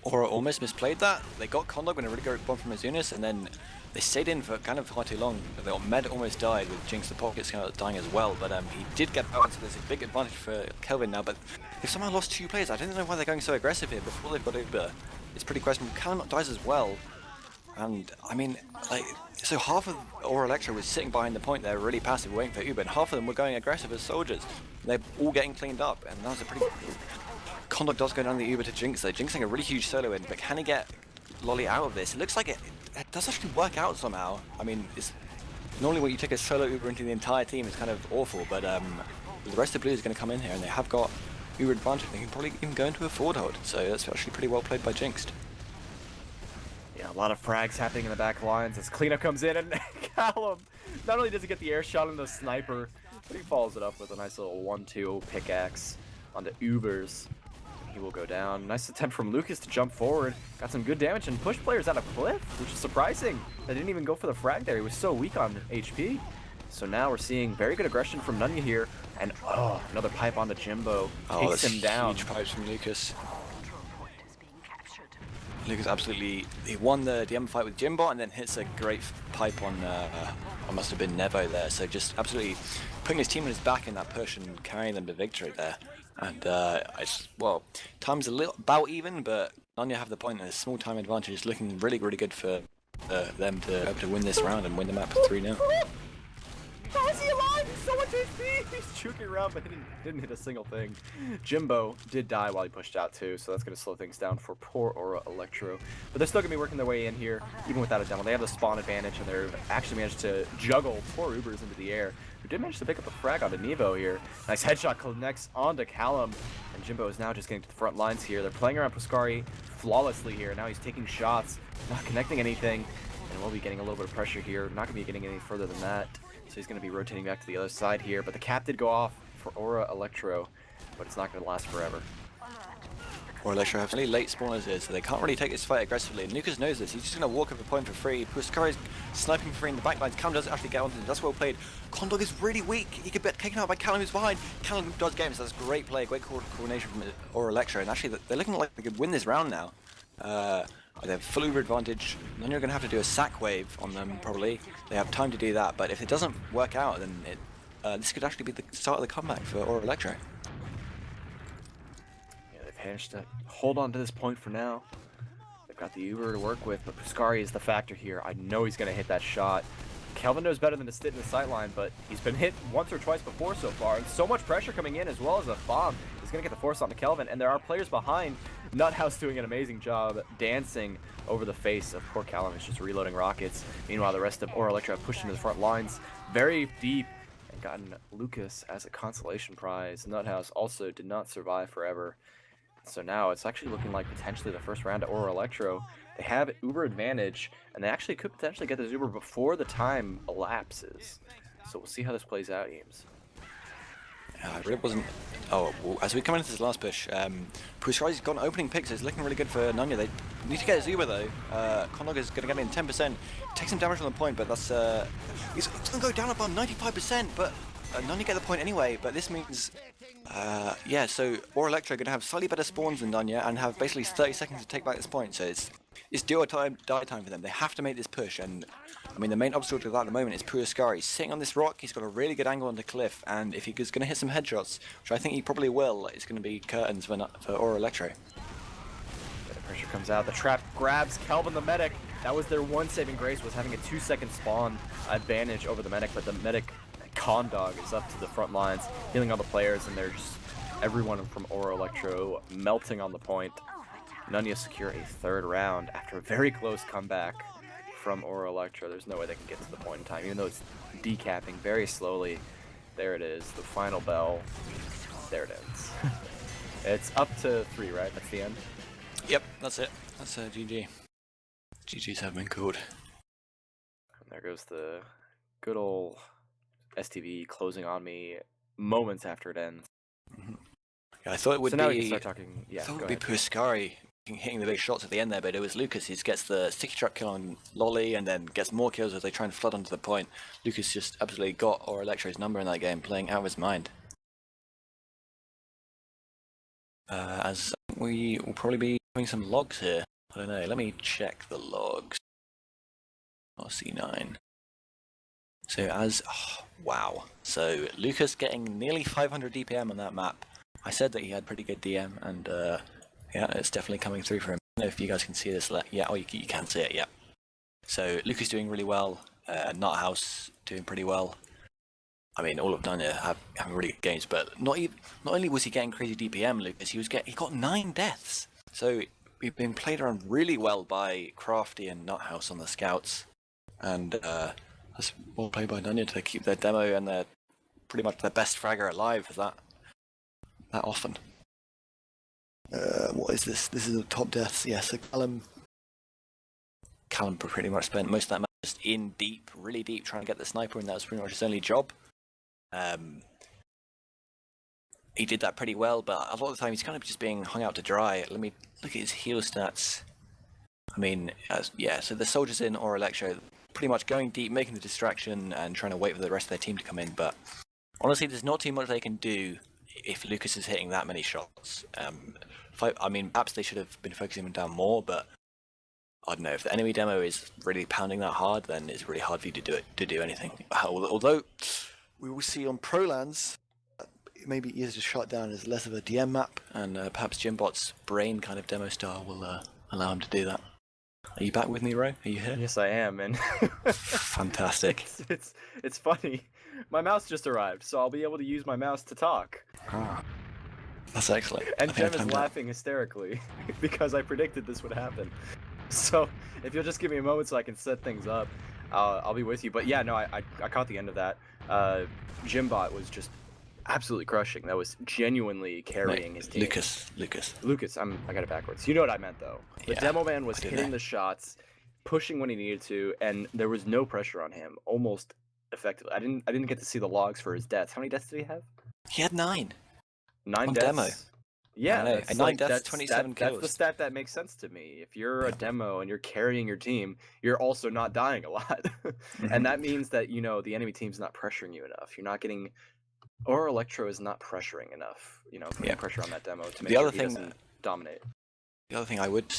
Ora almost misplayed that. They got Kondog when a really great bomb from Azunas, and then they stayed in for kind of far too long. The Med almost died with Jinx the Pockets kind of dying as well, but he did get out, so there's a big advantage for Kelvin now. But they've somehow lost 2 players. I don't know why they're going so aggressive here before they've got Uber. It's pretty questionable. Callum dies as well. And I mean, like, so half of Ora Elektro was sitting behind the point there, really passive, waiting for Uber, and half of them were going aggressive as soldiers. They're all getting cleaned up, and that was a pretty... Kondog does go down the Uber to Jinx though, jinxing a really huge solo in, but can he get Lolly out of this? It looks like it does actually work out somehow. I mean, it's normally when you take a solo Uber into the entire team, it's kind of awful, but the rest of the Blues are going to come in here, and they have got Uber advantage. They can probably even go into a forward hold, so that's actually pretty well played by Jinx. Yeah, a lot of frags happening in the back lines as cleanup comes in, and Callum, not only does he get the air shot on the sniper, but he follows it up with a nice little 1-2 pickaxe onto Ubers. He will go down. Nice attempt from Lucas to jump forward. Got some good damage and push players out of Cliff, which is surprising. They didn't even go for the frag there. He was so weak on HP. So now we're seeing very good aggression from Nunya here. And oh, another pipe on the Jimbo. Takes him down. Huge pipes from Lucas. Lucas absolutely, he won the DM fight with Jimbo and then hits a great pipe on, what must have been Nevo there. So just absolutely putting his team on his back in that push and carrying them to victory there. And well, time's a little about even, but Nunya have the point and a small time advantage. It's looking really, really good for them to be able to win this round and win the map 3-0. How is he alive? He's so much HP! He's juking around, but didn't hit a single thing. Jimbo did die while he pushed out too, so that's going to slow things down for poor Ora Elektro. But they're still going to be working their way in here, even without a demo. They have the spawn advantage, and they've actually managed to juggle poor Ubers into the air, who did manage to pick up a frag onto Nevo here. Nice headshot connects onto Callum, and Jimbo is now just getting to the front lines here. They're playing around Puscari flawlessly here. Now he's taking shots, not connecting anything, and we'll be getting a little bit of pressure here. Not going to be getting any further than that. So he's going to be rotating back to the other side here, but the cap did go off for Ora Elektro, but it's not going to last forever. Ora Elektro have really late spawners here, so they can't really take this fight aggressively, and Lucas knows this. He's just going to walk up a point for free. Puscari's sniping for free in the backlines. Callum doesn't actually get onto him. That's well played. Kondog is really weak. He could get taken out by Callum who's behind. Callum does games. That's great play, great coordination from Ora Elektro, and actually they're looking like they could win this round now. They have full Uber advantage. Then you're going to have to do a sack wave on them, probably. They have time to do that, but if it doesn't work out, then this could actually be the start of the comeback for Ora Elektro. Yeah, they've managed to hold on to this point for now. They've got the Uber to work with, but Puscari is the factor here. I know he's going to hit that shot. Kelvin knows better than to sit in the sightline, but he's been hit once or twice before so far, and so much pressure coming in as well as a bomb. He's going to get the force on the Kelvin, and there are players behind Nuthouse doing an amazing job dancing over the face of poor Callum, who's just reloading rockets. Meanwhile, the rest of Ora Elektro have pushed into the front lines very deep and gotten Lucas as a consolation prize. Nuthouse also did not survive forever. So now it's actually looking like potentially the first round at Ora Elektro. They have Uber advantage, and they actually could potentially get this Uber before the time elapses. So we'll see how this plays out, eemes. I really wasn't. Oh, well, as we come into this last push, Pushkari's got an opening pick, so it's looking really good for Nunya. They need to get his Uber though. Kondog is going to get in 10%. Takes some damage on the point, but that's he's going to go down above 95%. But Nunya get the point anyway. But this means, yeah. So Ora Elektro going to have slightly better spawns than Nunya and have basically 30 seconds to take back this point. So it's do or die time for them. They have to make this push, and I mean the main obstacle to that at the moment is Pushkari sitting on this rock. He's got a really good angle on the cliff, and if he's going to hit some headshots, which I think he probably will, it's going to be curtains for Ora Elektro. The pressure comes out. The trap grabs Kelvin the medic. That was their one saving grace, was having a 2-second spawn advantage over the medic, but the medic Kondog is up to the front lines, healing all the players, and they're just everyone from Ora Elektro melting on the point. Nunya secure a third round after a very close comeback from Ora Elektro. There's no way they can get to the point in time, even though it's decapping very slowly. There it is, the final bell. There it ends. It's up to 3, right? That's the end? Yep, that's it. That's GG. GG's have been called. And there goes the good old STV closing on me moments after it ends. Mm-hmm. Yeah, I thought it would so be. now we can start talking. Yeah, I thought it would be Pushkari hitting the big shots at the end there, but it was Lucas who gets the sticky trap kill on Lolly and then gets more kills as they try and flood onto the point. Lucas just absolutely got Ora Elektro's number in that game, playing out of his mind. As we will probably be doing some logs here. I don't know, let me check the logs. C9. So wow. So Lucas getting nearly 500 DPM on that map. I said that he had pretty good DM, and yeah, it's definitely coming through for him. I don't know if you guys can see this. Yeah, oh, you can see it, yeah. So Lucas doing really well, Nuthouse doing pretty well. I mean, all of Nunya having really good games, but not only was he getting crazy DPM, Lucas, he got 9 deaths. So we've been played around really well by Crafty and Nuthouse on the scouts, and that's well played by Nunya to keep their demo and their pretty much their best fragger alive that often. What is this? This is the top deaths. Yeah, so Callum pretty much spent most of that match just in deep, really deep, trying to get the sniper, and that was pretty much his only job. He did that pretty well, but a lot of the time he's kind of just being hung out to dry. Let me look at his heal stats. I mean, yeah, so the soldiers in Ora Elektro pretty much going deep, making the distraction, and trying to wait for the rest of their team to come in, but honestly, there's not too much they can do if Lucas is hitting that many shots. I mean, perhaps they should have been focusing him down more, but I don't know, if the enemy demo is really pounding that hard, then it's really hard for you to do anything. Although we will see on Prolands, maybe easier to shut down as less of a DM map, and perhaps Jimbot's brain kind of demo style will allow him to do that. Are you back with me, Ro? Are you here? Yes, I am, and fantastic. It's funny. My mouse just arrived, so I'll be able to use my mouse to talk. Ah, that's excellent. And Gemm is laughing hysterically because I predicted this would happen. So if you'll just give me a moment so I can set things up, I'll be with you. But yeah, no, I caught the end of that. Jimbot was just absolutely crushing. That was genuinely carrying his team. Lucas. I got it backwards. You know what I meant though. The demo man was hitting the shots, pushing when he needed to, and there was no pressure on him. Almost effectively. I didn't get to see the logs for his deaths. How many deaths did he have? He had 9. 9 on deaths. Demo. Yeah, 9 deaths, 27 kills. That's the stat that makes sense to me. If you're a demo and you're carrying your team, you're also not dying a lot, and that means that the enemy team's not pressuring you enough. You're not getting. Ora Elektro is not pressuring enough, putting pressure on that demo to make sure he doesn't dominate. The other thing I would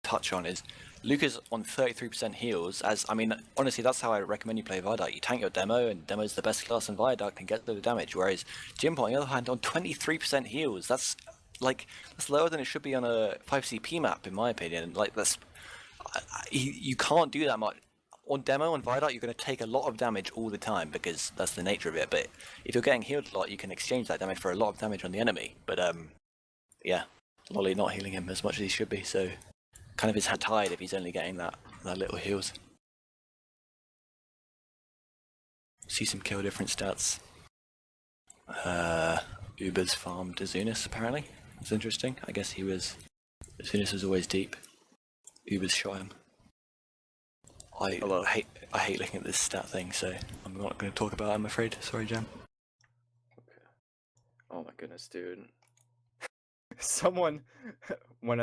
touch on is Lucas on 33% heals. I mean, honestly, that's how I recommend you play Viaduct. You tank your demo, and demo is the best class in Viaduct and get the damage. Whereas Jimbot, on the other hand, on 23% heals, that's lower than it should be on a 5CP map, in my opinion. You can't do that much. On demo and Viaduct, you're going to take a lot of damage all the time because that's the nature of it. But if you're getting healed a lot, you can exchange that damage for a lot of damage on the enemy. But yeah, Lolly not healing him as much as he should be, so kind of his hand tied if he's only getting that little heals. See some kill different stats. Uber's farmed Azunis apparently. That's interesting. I guess Azunis was always deep. Uber's shot him. I hate looking at this stat thing, so I'm not going to talk about it, I'm afraid. Sorry, Jam. Okay. Oh my goodness, dude. Someone, when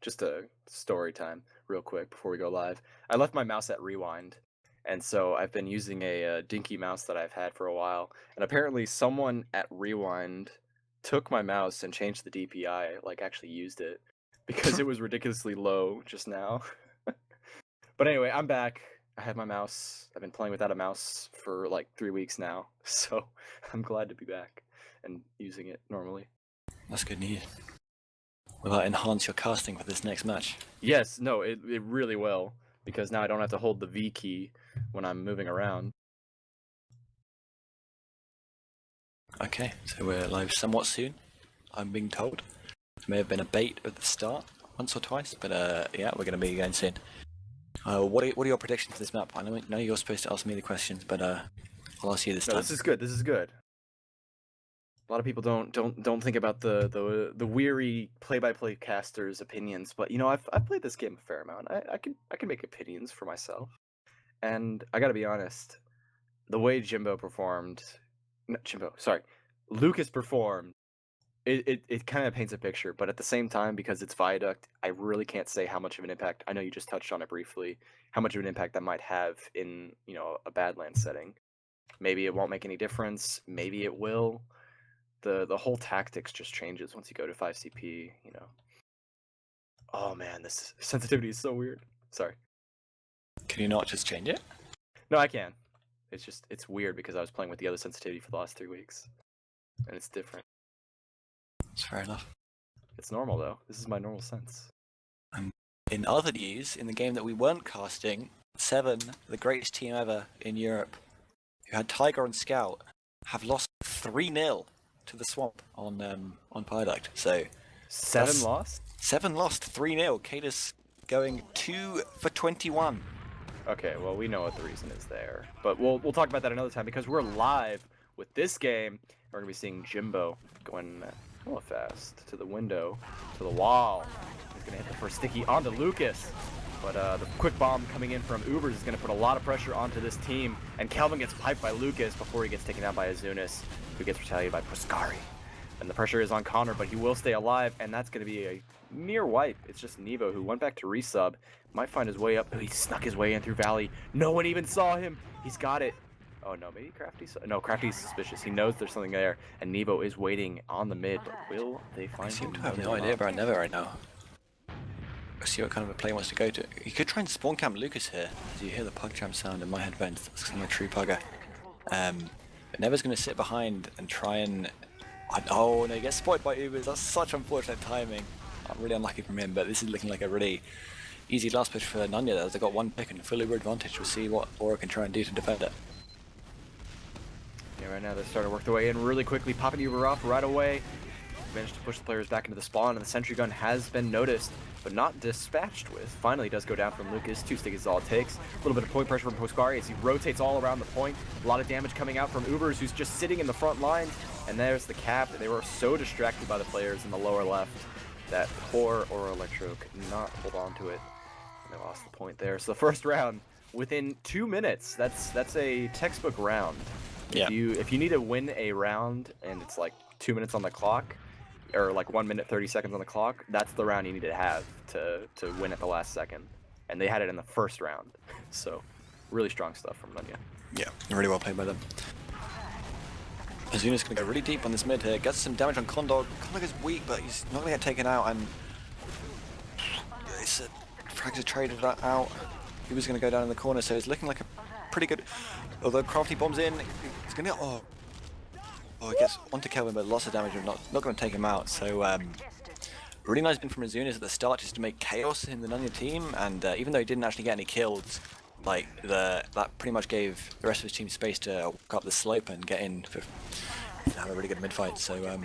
just a story time, real quick before we go live. I left my mouse at Rewind, and so I've been using a dinky mouse that I've had for a while. And apparently, someone at Rewind took my mouse and changed the DPI, like actually used it, because it was ridiculously low just now. But anyway, I'm back. I have my mouse. I've been playing without a mouse for like 3 weeks now, so I'm glad to be back and using it normally. That's good news. Will that enhance your casting for this next match? Yes, no, it really will, because now I don't have to hold the V key when I'm moving around. Okay, so we're live somewhat soon, I'm being told. It may have been a bait at the start, once or twice, but yeah, we're going to be going soon. What are your predictions for this map? I know you're supposed to ask me the questions, but I'll ask you this time. This is good. This is good. A lot of people don't think about the weary play-by-play casters' opinions, but you know I've played this game a fair amount. I can make opinions for myself, and I got to be honest, the way Lucas performed, it kind of paints a picture, but at the same time, because it's Viaduct, I really can't say how much of an impact. I know you just touched on it briefly, how much of an impact that might have in a Badlands setting. Maybe it won't make any difference. Maybe it will. The whole tactics just changes once you go to 5CP. Oh man, this sensitivity is so weird. Sorry. Can you not just change it? No, I can. It's weird because I was playing with the other sensitivity for the last 3 weeks, and it's different. That's fair enough. It's normal though. This is my normal sense. In other news, in the game that we weren't casting, Seven, the greatest team ever in Europe, who had Tiger and Scout, have lost 3-0 to the Swamp on Viaduct. So Seven lost? Seven lost 3-0. Cadus going 2 for 21. Okay, well we know what the reason is there, but we'll talk about that another time because we're live with this game. We're gonna be seeing Jimbo going hella fast to the window, to the wall. He's gonna hit the first sticky onto Lucas, but the quick bomb coming in from Ubers is gonna put a lot of pressure onto this team, and Calvin gets piped by Lucas before he gets taken out by Azunis, who gets retaliated by Proscari. And the pressure is on Connor, but he will stay alive, and that's going to be a near wipe. It's just Nevo, who went back to resub, might find his way up. He snuck his way in through Valley. No one even saw him. He's got it. Oh, no, maybe Crafty? No, Crafty's suspicious. He knows there's something there, and Nevo is waiting on the mid, but will they find him? I seem to have no idea about Nevo right now. Let's see what kind of a play he wants to go to. He could try and spawn camp Lucas here, as you hear the pug jam sound in my headphones. That's because I'm a true pugger. But Nevo's going to sit behind and try and... Oh no, he gets spoiled by Ubers. That's such unfortunate timing. Really unlucky from him, but this is looking like a really easy last push for Nunya there. They've got one pick and full Uber advantage. We'll see what Ora can try and do to defend it. Yeah, right now they're starting to work their way in really quickly, popping Uber off right away. Managed to push the players back into the spawn, and the sentry gun has been noticed, but not dispatched with. Finally does go down from Lucas. 2 sticks is all it takes. A little bit of point pressure from Proscari as he rotates all around the point. A lot of damage coming out from Ubers, who's just sitting in the front lines. And there's the cap. They were so distracted by the players in the lower left that poor Ora Elektro could not hold on to it. And they lost the point there. So the first round, within 2 minutes, that's a textbook round. Yeah. If you need to win a round and it's like 2 minutes on the clock, or like 1 minute 30 seconds on the clock, that's the round you need to have to win at the last second. And they had it in the first round. So really strong stuff from Nunya. Yeah, really well played by them. Azuna's going to go really deep on this mid here, gets some damage on Condog. Condog is weak, but he's not going to get taken out, and it's a Frags are traded out. He was going to go down in the corner, so it's looking like a pretty good... Although Crafty bombs in, he's going to get... Oh, I guess onto Kelvin, but lots of damage, and not going to take him out. So really nice win from Azunas at the start, just to make chaos in the Nunya team, and even though he didn't actually get any kills, like that pretty much gave the rest of his team space to walk up the slope and get in to have a really good mid fight. So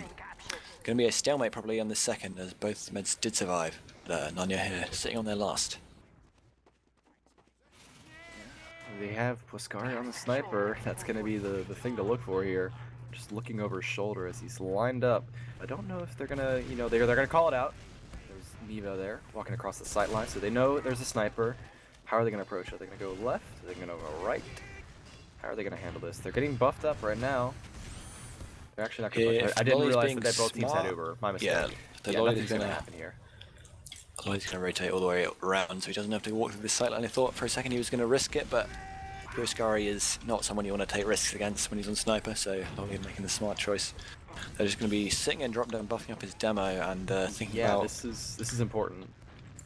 Going to be a stalemate probably on the second, as both meds did survive. Nunya here, sitting on their last. They have Puskari on the sniper. That's going to be the thing to look for here. Just looking over his shoulder as he's lined up. I don't know if they're going to, you know, they're going to call it out. There's Neva there, walking across the sight line, so they know there's a sniper. How are they going to approach? Are they going to go left? Are they going to go right? How are they going to handle this? They're getting buffed up right now. They're actually not going to push. I didn't realize that both teams had Uber. My mistake. Yeah, nothing's going to happen here. Lloyd's going to rotate all the way around, so he doesn't have to walk through the sight line. I thought for a second he was going to risk it, but Puskari is not someone you want to take risks against when he's on sniper, so Lloyd making the smart choice. They're just going to be sitting and drop down, buffing up his demo, and thinking about this is important.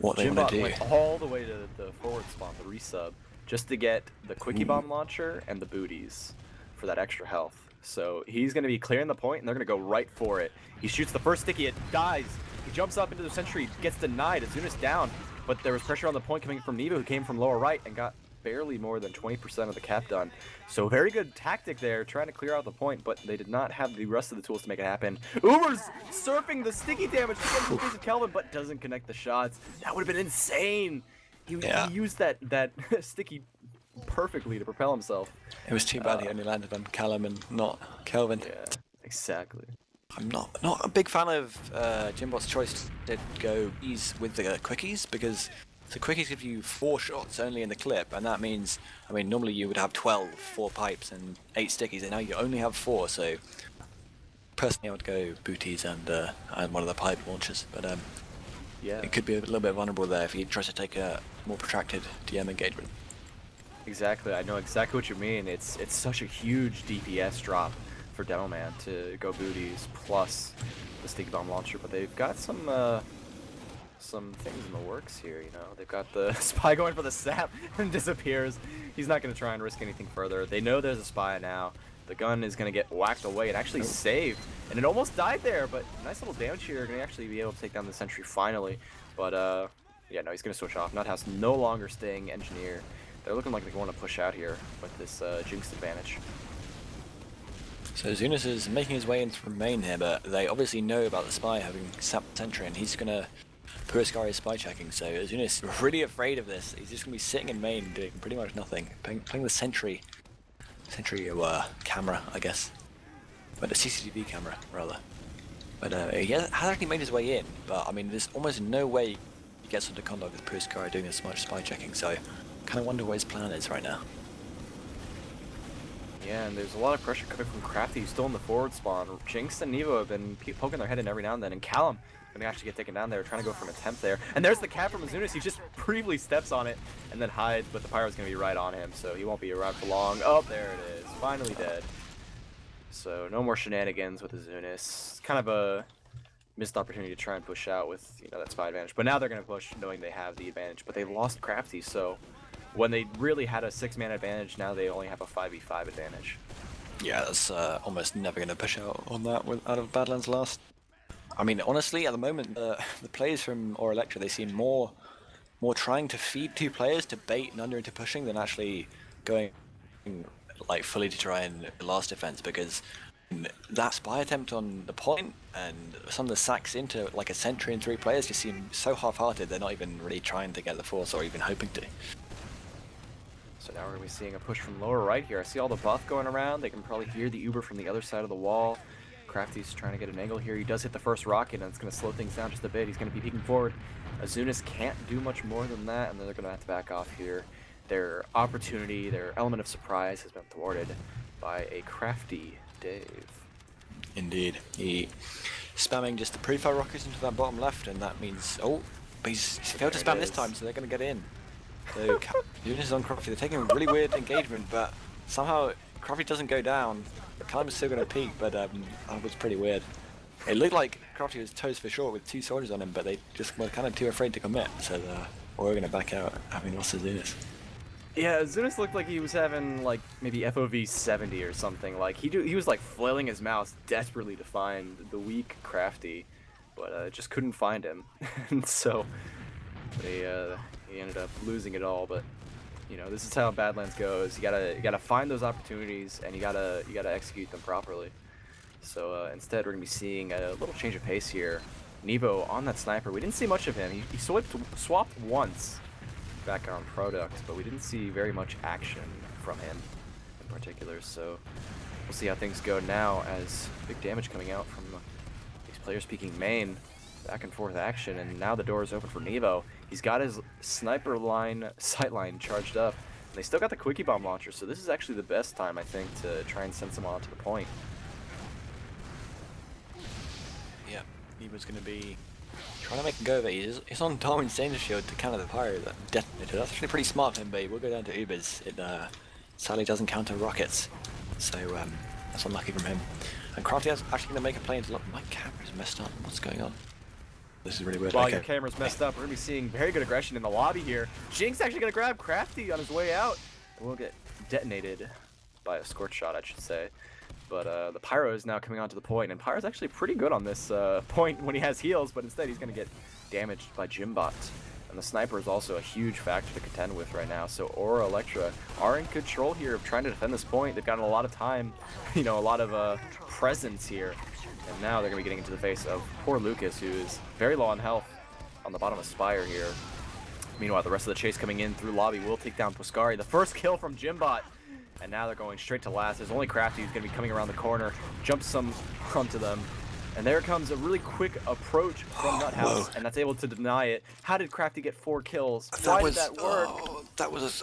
What they want to do. Went all the way to the forward spawn, the resub, just to get the quickie bomb launcher and the booties for that extra health. So he's going to be clearing the point, and they're going to go right for it. He shoots the first sticky, it dies. He jumps up into the sentry, gets denied. Azuna's down, but there was pressure on the point coming from Neva, who came from lower right and got barely more than 20% of the cap done. So very good tactic there, trying to clear out the point, but they did not have the rest of the tools to make it happen. Uber's surfing the sticky damage to get the piece of Kelvin, but doesn't connect the shots. That would have been insane. He used that sticky perfectly to propel himself. It was too bad he only landed on Callum and not Kelvin. Yeah, exactly. I'm not a big fan of Jimbot's choice to go ease with the quickies, because the quickies give you 4 shots only in the clip, and that means, I mean, normally you would have 12, 4 pipes and 8 stickies, and now you only have 4, so personally I would go booties and one of the pipe launchers, but yeah, it could be a little bit vulnerable there if he tries to take a more protracted DM engagement. Exactly, I know exactly what you mean. It's such a huge DPS drop for Demoman to go booties plus the sticky bomb launcher, but they've got some things in the works here. You know, they've got the spy going for the sap and disappears. He's not going to try and risk anything further. They know there's a spy now. The gun is going to get whacked away and actually saved, and it almost died there, but nice little damage here. Going to actually be able to take down the sentry finally, but yeah, no, he's going to switch off. Nuthouse no longer staying engineer. They're looking like they want to push out here with this jinx advantage. So Zunis is making his way into main here, but they obviously know about the spy having sapped the sentry, and he's gonna Puskari spy checking. So Zunis is really afraid of this. He's just gonna be sitting in main doing pretty much nothing, playing the sentry camera, I guess, but the CCTV camera rather. But he has actually made his way in. But I mean, there's almost no way he gets under contact with Puskari doing this much spy checking. So kind of wonder what his plan is right now. Yeah, and there's a lot of pressure coming from Crafty, who's still in the forward spawn. Jinx and Nevo have been poking their head in every now and then, and Callum gonna actually get taken down there, trying to go for an attempt there. And there's the cap from Azunas. He just briefly steps on it and then hides, but the Pyro's gonna be right on him, so he won't be around for long. Oh, there it is, finally dead. So no more shenanigans with Azunas. Kind of a missed opportunity to try and push out with, you know, that spy advantage. But now they're gonna push knowing they have the advantage, but they lost Crafty, so when they really had a 6-man advantage, now they only have a 5v5 advantage. Yeah, that's almost never going to push out on that out of Badlands last. I mean, honestly, at the moment, the players from Ora Elektro, they seem more trying to feed 2 players to bait Nunya into pushing than actually going like fully to try and last defense, because that spy attempt on the point and some of the sacks into like a sentry and 3 players just seem so half-hearted. They're not even really trying to get the force or even hoping to. So now we're going to be seeing a push from lower right here. I see all the buff going around. They can probably hear the Uber from the other side of the wall. Crafty's trying to get an angle here. He does hit the first rocket, and it's going to slow things down just a bit. He's going to be peeking forward. Azunas can't do much more than that, and they're going to have to back off here. Their opportunity, their element of surprise has been thwarted by a Crafty Dave. Indeed. He spamming just the pre-fire rockets into that bottom left, and that means... Oh, but he's failed to spam this time, so they're going to get in. So Zunis is on Crafty. They're taking a really weird engagement, but somehow Crafty doesn't go down. Callum is still going to peek, but that was pretty weird. It looked like Crafty was toes for short with 2 soldiers on him, but they just were kind of too afraid to commit. So we're going to back out, having lost to Zunis. Yeah, Zunis looked like he was having like maybe FOV 70 or something. Like he was like flailing his mouse desperately to find the weak Crafty, but just couldn't find him. And so he ended up losing it all. But you know, this is how Badlands goes. You gotta find those opportunities, and you gotta execute them properly. So instead, we're going to be seeing a little change of pace here. Nevo on that sniper. We didn't see much of him. He swapped once back on product, but we didn't see very much action from him in particular. So we'll see how things go now as big damage coming out from these players peeking main. Back and forth action, and now the door is open for Nevo. He's got his sniper line, sight line charged up. And they still got the quickie bomb launcher, so this is actually the best time, I think, to try and send someone onto the point. Yeah, Nevo's going to be trying to make him go over. He's on Darwin's danger shield to counter the pyro that detonated. That's actually pretty smart of him, but we'll go down to eemes. It sadly doesn't counter rockets, so that's unlucky from him. And Crafty is actually going to make a play into... Look, my camera's messed up. What's going on? This is really weird. While okay. your camera's messed up, we're going to be seeing very good aggression in the lobby here. Jinx actually going to grab Crafty on his way out. And we'll get detonated by a scorch shot, I should say. But the Pyro is now coming onto the point, and Pyro's actually pretty good on this point when he has heals, but instead he's going to get damaged by Gymbot. And the Sniper is also a huge factor to contend with right now, so Ora Elektra are in control here of trying to defend this point. They've gotten a lot of time, you know, a lot of presence here. And now they're going to be getting into the face of poor Lucas, who is very low on health on the bottom of Spire here. Meanwhile, the rest of the chase coming in through lobby will take down Puskari. The first kill from Gymbot. And now they're going straight to last. There's only Crafty who's going to be coming around the corner, jumps some onto them. And there comes a really quick approach from Nuthouse, and that's able to deny it. How did Crafty get 4 kills? Why did that work? That was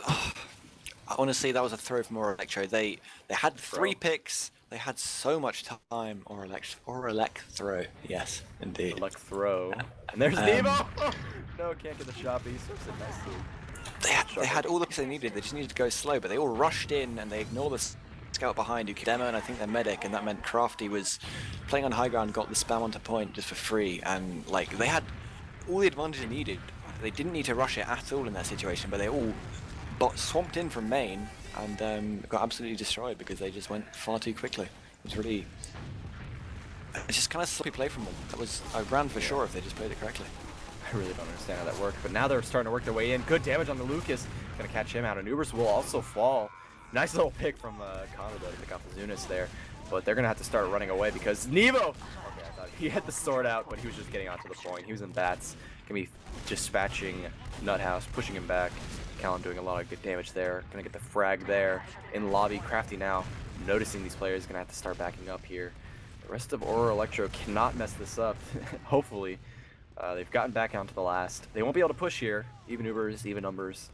honestly, that was a throw from Ora Elektro. They had 3 picks. They had so much time. Ora Elektro. Yes, indeed. Elektro. And there's Nevo! No, can't get the shot, but he serves it nicely. They had all the picks they needed. They just needed to go slow, but they all rushed in and they ignored the scout behind who could demo, and I think their medic, and that meant Crafty was playing on high ground, got the spam onto point just for free, and like they had all the advantage they needed. They didn't need to rush it at all in that situation, but they all swamped in from main and got absolutely destroyed because they just went far too quickly. It was really, it's just kind of sloppy play from them. I ran for sure if they just played it correctly. I really don't understand how that worked, but now they're starting to work their way in. Good damage on the Lucas. Gonna catch him out, and Ubers will also fall. Nice little pick from Canada to pick off the Zunis there, but they're gonna have to start running away because Nevo! Okay, I thought he had the sword out, but he was just getting onto the point. He was in bats. Gonna be dispatching Nuthouse, pushing him back. Callan doing a lot of good damage there. Gonna get the frag there. In lobby, Crafty now noticing these players, gonna have to start backing up here. The rest of Ora Elektro cannot mess this up, hopefully. They've gotten back onto the last. They won't be able to push here, even Ubers, even numbers,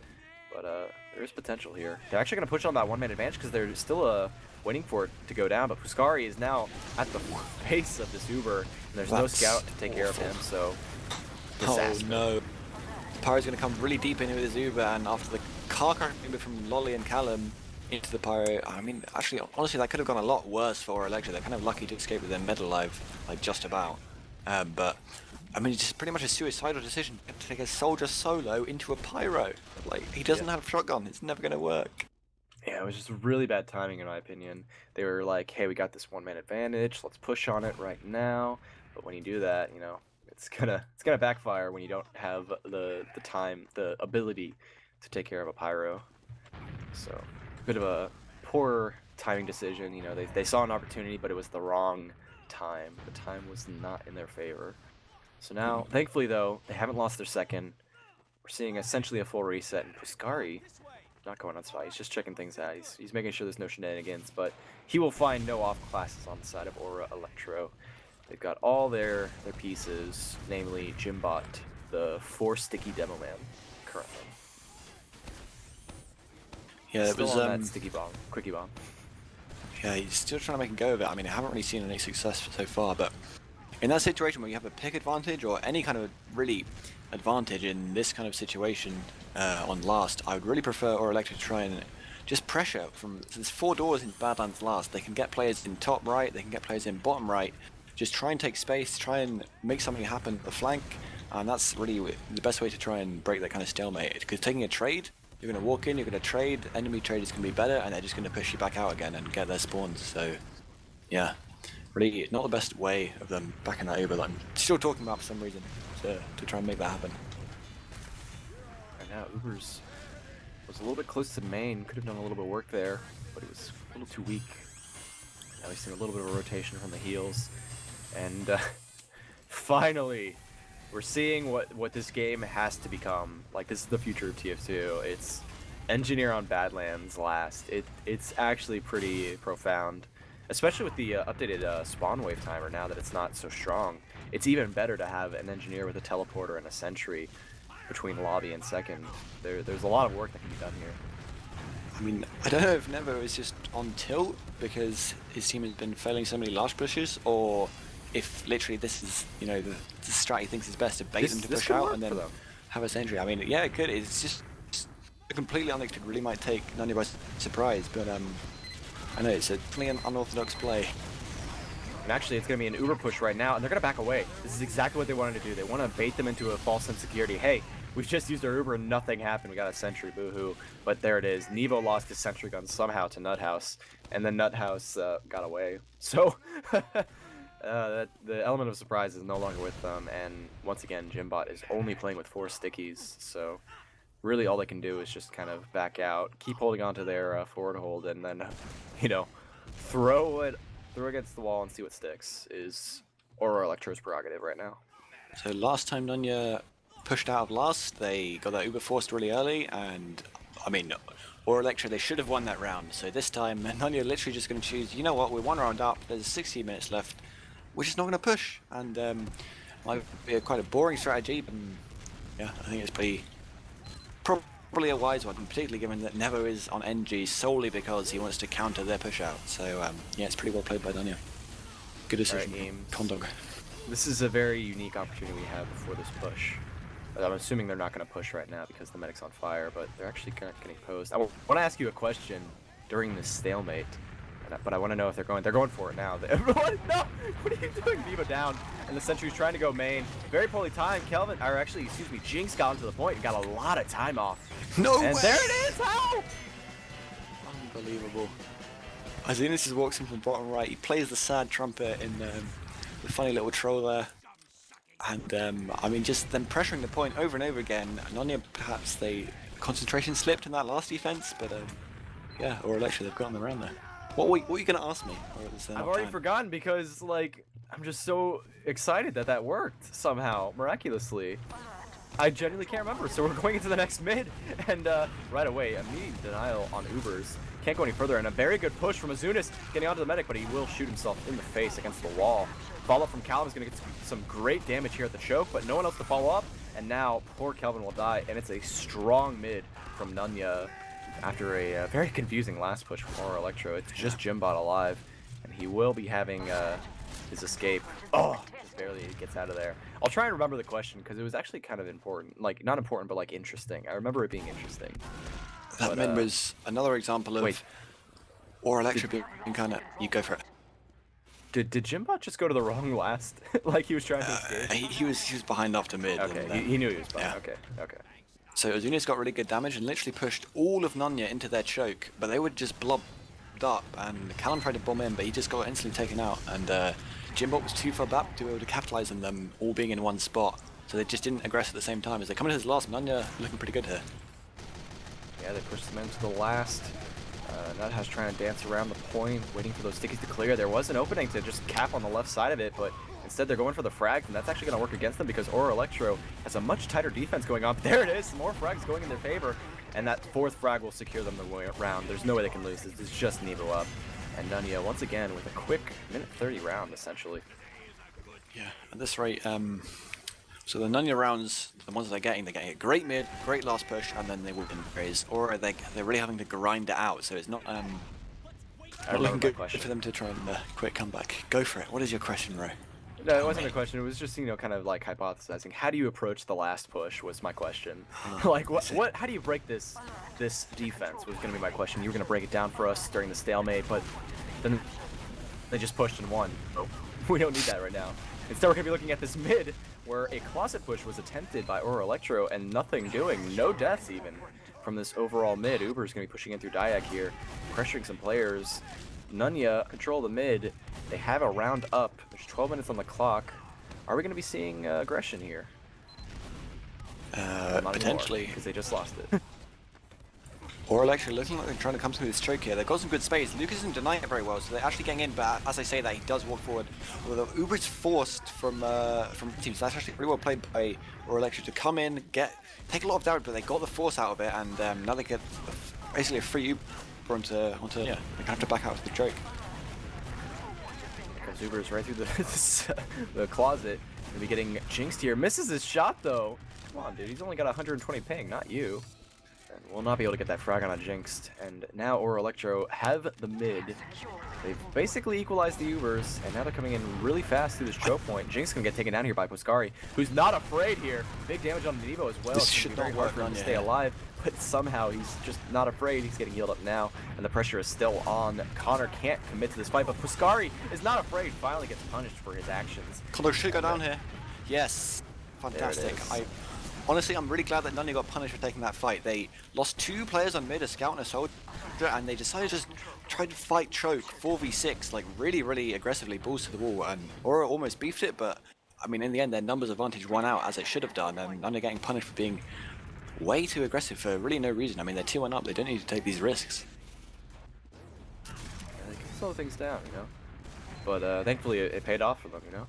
but there is potential here. They're actually going to push on that one-man advantage because they're still waiting for it to go down, but Puskari is now at the face of this Uber, and there's no scout to take care of him, so disaster. Oh no. Pyro's going to come really deep in with his Uber, and after the car crash from Lolly and Callum into the Pyro, I mean, actually, honestly, that could have gone a lot worse for Ora Elektro. They're kind of lucky to escape with their med alive, like just about. But I mean, it's just pretty much a suicidal decision to take a soldier solo into a Pyro. Like, he doesn't have a shotgun. It's never going to work. Yeah, it was just really bad timing, in my opinion. They were like, hey, we got this one-man advantage. Let's push on it right now. But when you do that, you know, it's gonna backfire when you don't have the time, the ability to take care of a Pyro. So, a bit of a poor timing decision. You know, they saw an opportunity, but it was the wrong time. The time was not in their favor. So now, thankfully though, they haven't lost their second. We're seeing essentially a full reset, and Puskari not going on spot. He's just checking things out. He's making sure there's no shenanigans, but he will find no off classes on the side of Ora Elektro. They've got all their pieces, namely Gymbot, the 4 sticky demo man, currently. Yeah, it was that sticky bomb, quickie bomb. Yeah, he's still trying to make a go of it. I mean, I haven't really seen any success so far, but in that situation where you have a pick advantage or any kind of really advantage in this kind of situation on last, I would really prefer Ora Elektro to try and just pressure from. There's 4 doors in Badlands last. They can get players in top right, they can get players in bottom right. Just try and take space, try and make something happen at the flank, and that's really the best way to try and break that kind of stalemate. Because taking a trade, you're going to walk in, you're going to trade, enemy trade is going to be better, and they're just going to push you back out again and get their spawns. So, yeah, really not the best way of them backing that Uber that I'm still talking about for some reason to try and make that happen. Right now, Ubers was a little bit close to main, could have done a little bit of work there, but it was a little too weak. Now we've seen a little bit of a rotation from the heels. And finally, we're seeing what this game has to become. Like, this is the future of TF2. It's engineer on Badlands last. It's actually pretty profound, especially with the updated spawn wave timer now that it's not so strong. It's even better to have an engineer with a teleporter and a sentry between lobby and second. There's a lot of work that can be done here. I mean, I don't know if Nevo is just on tilt because his team has been failing so many large pushes, or if literally this is, you know, the strat he thinks is best to bait them to push out and then have a sentry. I mean, yeah, it could. It's just completely unexpected. Really might take Nunya by surprise, but I know it's a definitely an unorthodox play. And actually, it's going to be an Uber push right now, and they're going to back away. This is exactly what they wanted to do. They want to bait them into a false insecurity. Hey, we've just used our Uber and nothing happened. We got a sentry, boohoo. But there it is. Nevo lost his sentry gun somehow to Nuthouse, and then Nuthouse got away. So the element of surprise is no longer with them, and once again, Gembot is only playing with 4 stickies. So really all they can do is just kind of back out, keep holding on to their forward hold, and then, you know, throw against the wall and see what sticks is Ora Elektro's prerogative right now. So last time Nunya pushed out of last, they got that Uber forced really early, and I mean, Ora Elektro, they should have won that round. So this time, Nunya literally just going to choose, you know what, we're 1 round up, there's 60 minutes left, we're just not going to push. And might be quite a boring strategy, but yeah, I think it's probably a wise one, particularly given that Nevo is on NG solely because he wants to counter their push out. So yeah, it's pretty well played by Nunya. Good decision, right, Condog. This is a very unique opportunity we have before this push. I'm assuming they're not going to push right now because the medic's on fire, but they're actually getting posed. I want to ask you a question during this stalemate, but I want to know if they're going for it now. Everyone, no! What are you doing? Nevo down, and the sentry's trying to go main. Very poorly timed. Kelvin, or actually, excuse me, Jinx got into the point and got a lot of time off. No and way! There it is! How? Unbelievable. Azunis just walks in from bottom right. He plays the sad trumpet in the funny little troll there. And I mean, just them pressuring the point over and over again. Nunya, perhaps they concentration slipped in that last defense, but yeah, or Elektro, they've gotten around there. What were you going to ask me? I've already forgotten because, like, I'm just so excited that worked somehow, miraculously. I genuinely can't remember, so we're going into the next mid, and right away, immediate denial on Ubers. Can't go any further, and a very good push from Azunis getting onto the medic, but he will shoot himself in the face against the wall. Follow-up from Calvin is going to get some great damage here at the choke, but no one else to follow up, and now poor Kelvin will die, and it's a strong mid from Nunya after a very confusing last push from Ora Elektro. It's just Gembot alive, and he will be having his escape. Oh, just barely gets out of there. I'll try and remember the question because it was actually kind of important. Like, not important, but like interesting. I remember it being interesting. That mid was another example of Ora Elektro being kind of... You go for it. Did Gembot just go to the wrong last? Like he was trying to escape? He was behind after mid. Okay, and, he knew he was behind. Yeah. Okay. So Azunis got really good damage and literally pushed all of Nunya into their choke, but they would just blobbed up, and Callum tried to bomb in, but he just got instantly taken out, and Gembot was too far back to be able to capitalize on them all being in one spot, so they just didn't aggress at the same time. As they come into his last, Nunya looking pretty good here. Yeah, they pushed them into the last. Nuthouse trying to dance around the point, waiting for those stickies to clear. There was an opening to just cap on the left side of it, but instead they're going for the frags, and that's actually going to work against them because Ora Elektro has a much tighter defense going on. There it is, some more frags going in their favor, and that 4th frag will secure them the way around. There's no way they can lose. This is just Nevo up. And Nunya, once again, with a quick minute 30 round, essentially. Yeah, at this rate, so the Nunya rounds, the ones they're getting a great mid, great last push, and then they will raise, or they're really having to grind it out, so it's not looking good for them to try and quick comeback. Go for it. What is your question, Ro? No, it wasn't a question. It was just, you know, kind of like hypothesizing. How do you approach the last push was my question. Like, how do you break this defense was going to be my question. You were going to break it down for us during the stalemate, but then they just pushed and won. So we don't need that right now. Instead, we're going to be looking at this mid, where a closet push was attempted by Ora Elektro and nothing doing. No deaths even from this overall mid. Uber's going to be pushing in through Diag here, pressuring some players. Nunya control the mid. They have a round up. There's 12 minutes on the clock. Are we going to be seeing aggression here? Potentially. Because they just lost it. Ora Elektro looking like they're trying to come through this choke here. They've got some good space. Lucas isn't denying it very well, so they're actually getting in, but as I say that, he does walk forward. Although Uber is forced from teams. So that's actually pretty well played by Ora Elektro to come in, take a lot of damage, but they got the force out of it, and now they get basically a free Uber onto yeah, they're gonna have to back out of the choke. Comes Uber's right through the closet. Gonna be getting jinxed here. Misses his shot though. Come on, dude. He's only got 120 ping, not you. And will not be able to get that frag on a jinxed. And now Ora Elektro have the mid. They've basically equalized the Ubers, and now they're coming in really fast through this choke point. Jinx gonna get taken down here by Puskari, who's not afraid here. Big damage on Nevo as well. This it's should be very not hard work for him on to you. stay alive, but somehow he's just not afraid. He's getting healed up now, and the pressure is still on. Connor can't commit to this fight, but Puskari is not afraid. Finally gets punished for his actions. Connor should go down here. Yes, fantastic. Honestly, I'm really glad that Nunya got punished for taking that fight. They lost 2 players on mid, a scout and a soldier, and they decided to just try to fight choke 4v6, like really aggressively, balls to the wall, and Ora almost beefed it, but I mean, in the end, their numbers advantage won out as it should have done, and Nunya getting punished for being way too aggressive for really no reason. I mean, they're 2-1 up, they don't need to take these risks. Yeah, they can slow things down, you know. But thankfully, it paid off for them, you know.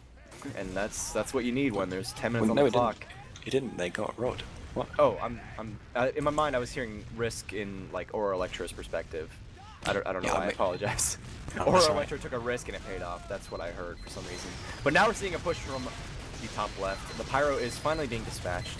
And that's what you need when there's 10 minutes on the clock. It didn't. They got robbed. What? Oh, I'm in my mind I was hearing risk in like Ora Elektro's perspective. I don't know Yeah, why. I apologize. Oh, Ora sorry. Elektro took a risk and it paid off. That's what I heard for some reason. But now we're seeing a push from the top left. The Pyro is finally being dispatched.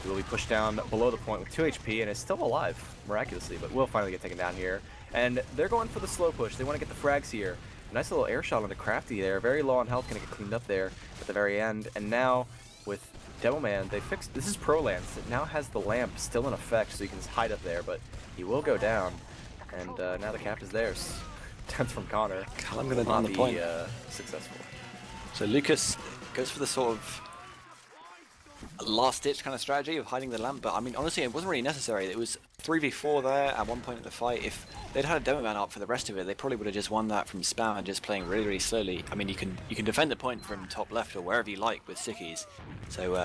He will be pushed down below the point with 2 HP and is still alive, miraculously, but will finally get taken down here. And they're going for the slow push. They want to get the frags here. A nice little air shot onto Crafty there. Very low on health, gonna get cleaned up there at the very end. And now with Demo Man, they fixed. This is Prolands. It now has the lamp still in effect, so you can just hide up there, but he will go down. And now the cap is theirs. 10th from Connor. I'm gonna on the point. Successful. So Lucas goes for the sort of last-ditch kind of strategy of hiding the lamp, but I mean, honestly, it wasn't really necessary. It was 3v4 there at one point in the fight. If they'd had a demo man up for the rest of it, they probably would have just won that from spam and just playing really slowly. I mean, you can defend the point from top left or wherever you like with sickies. So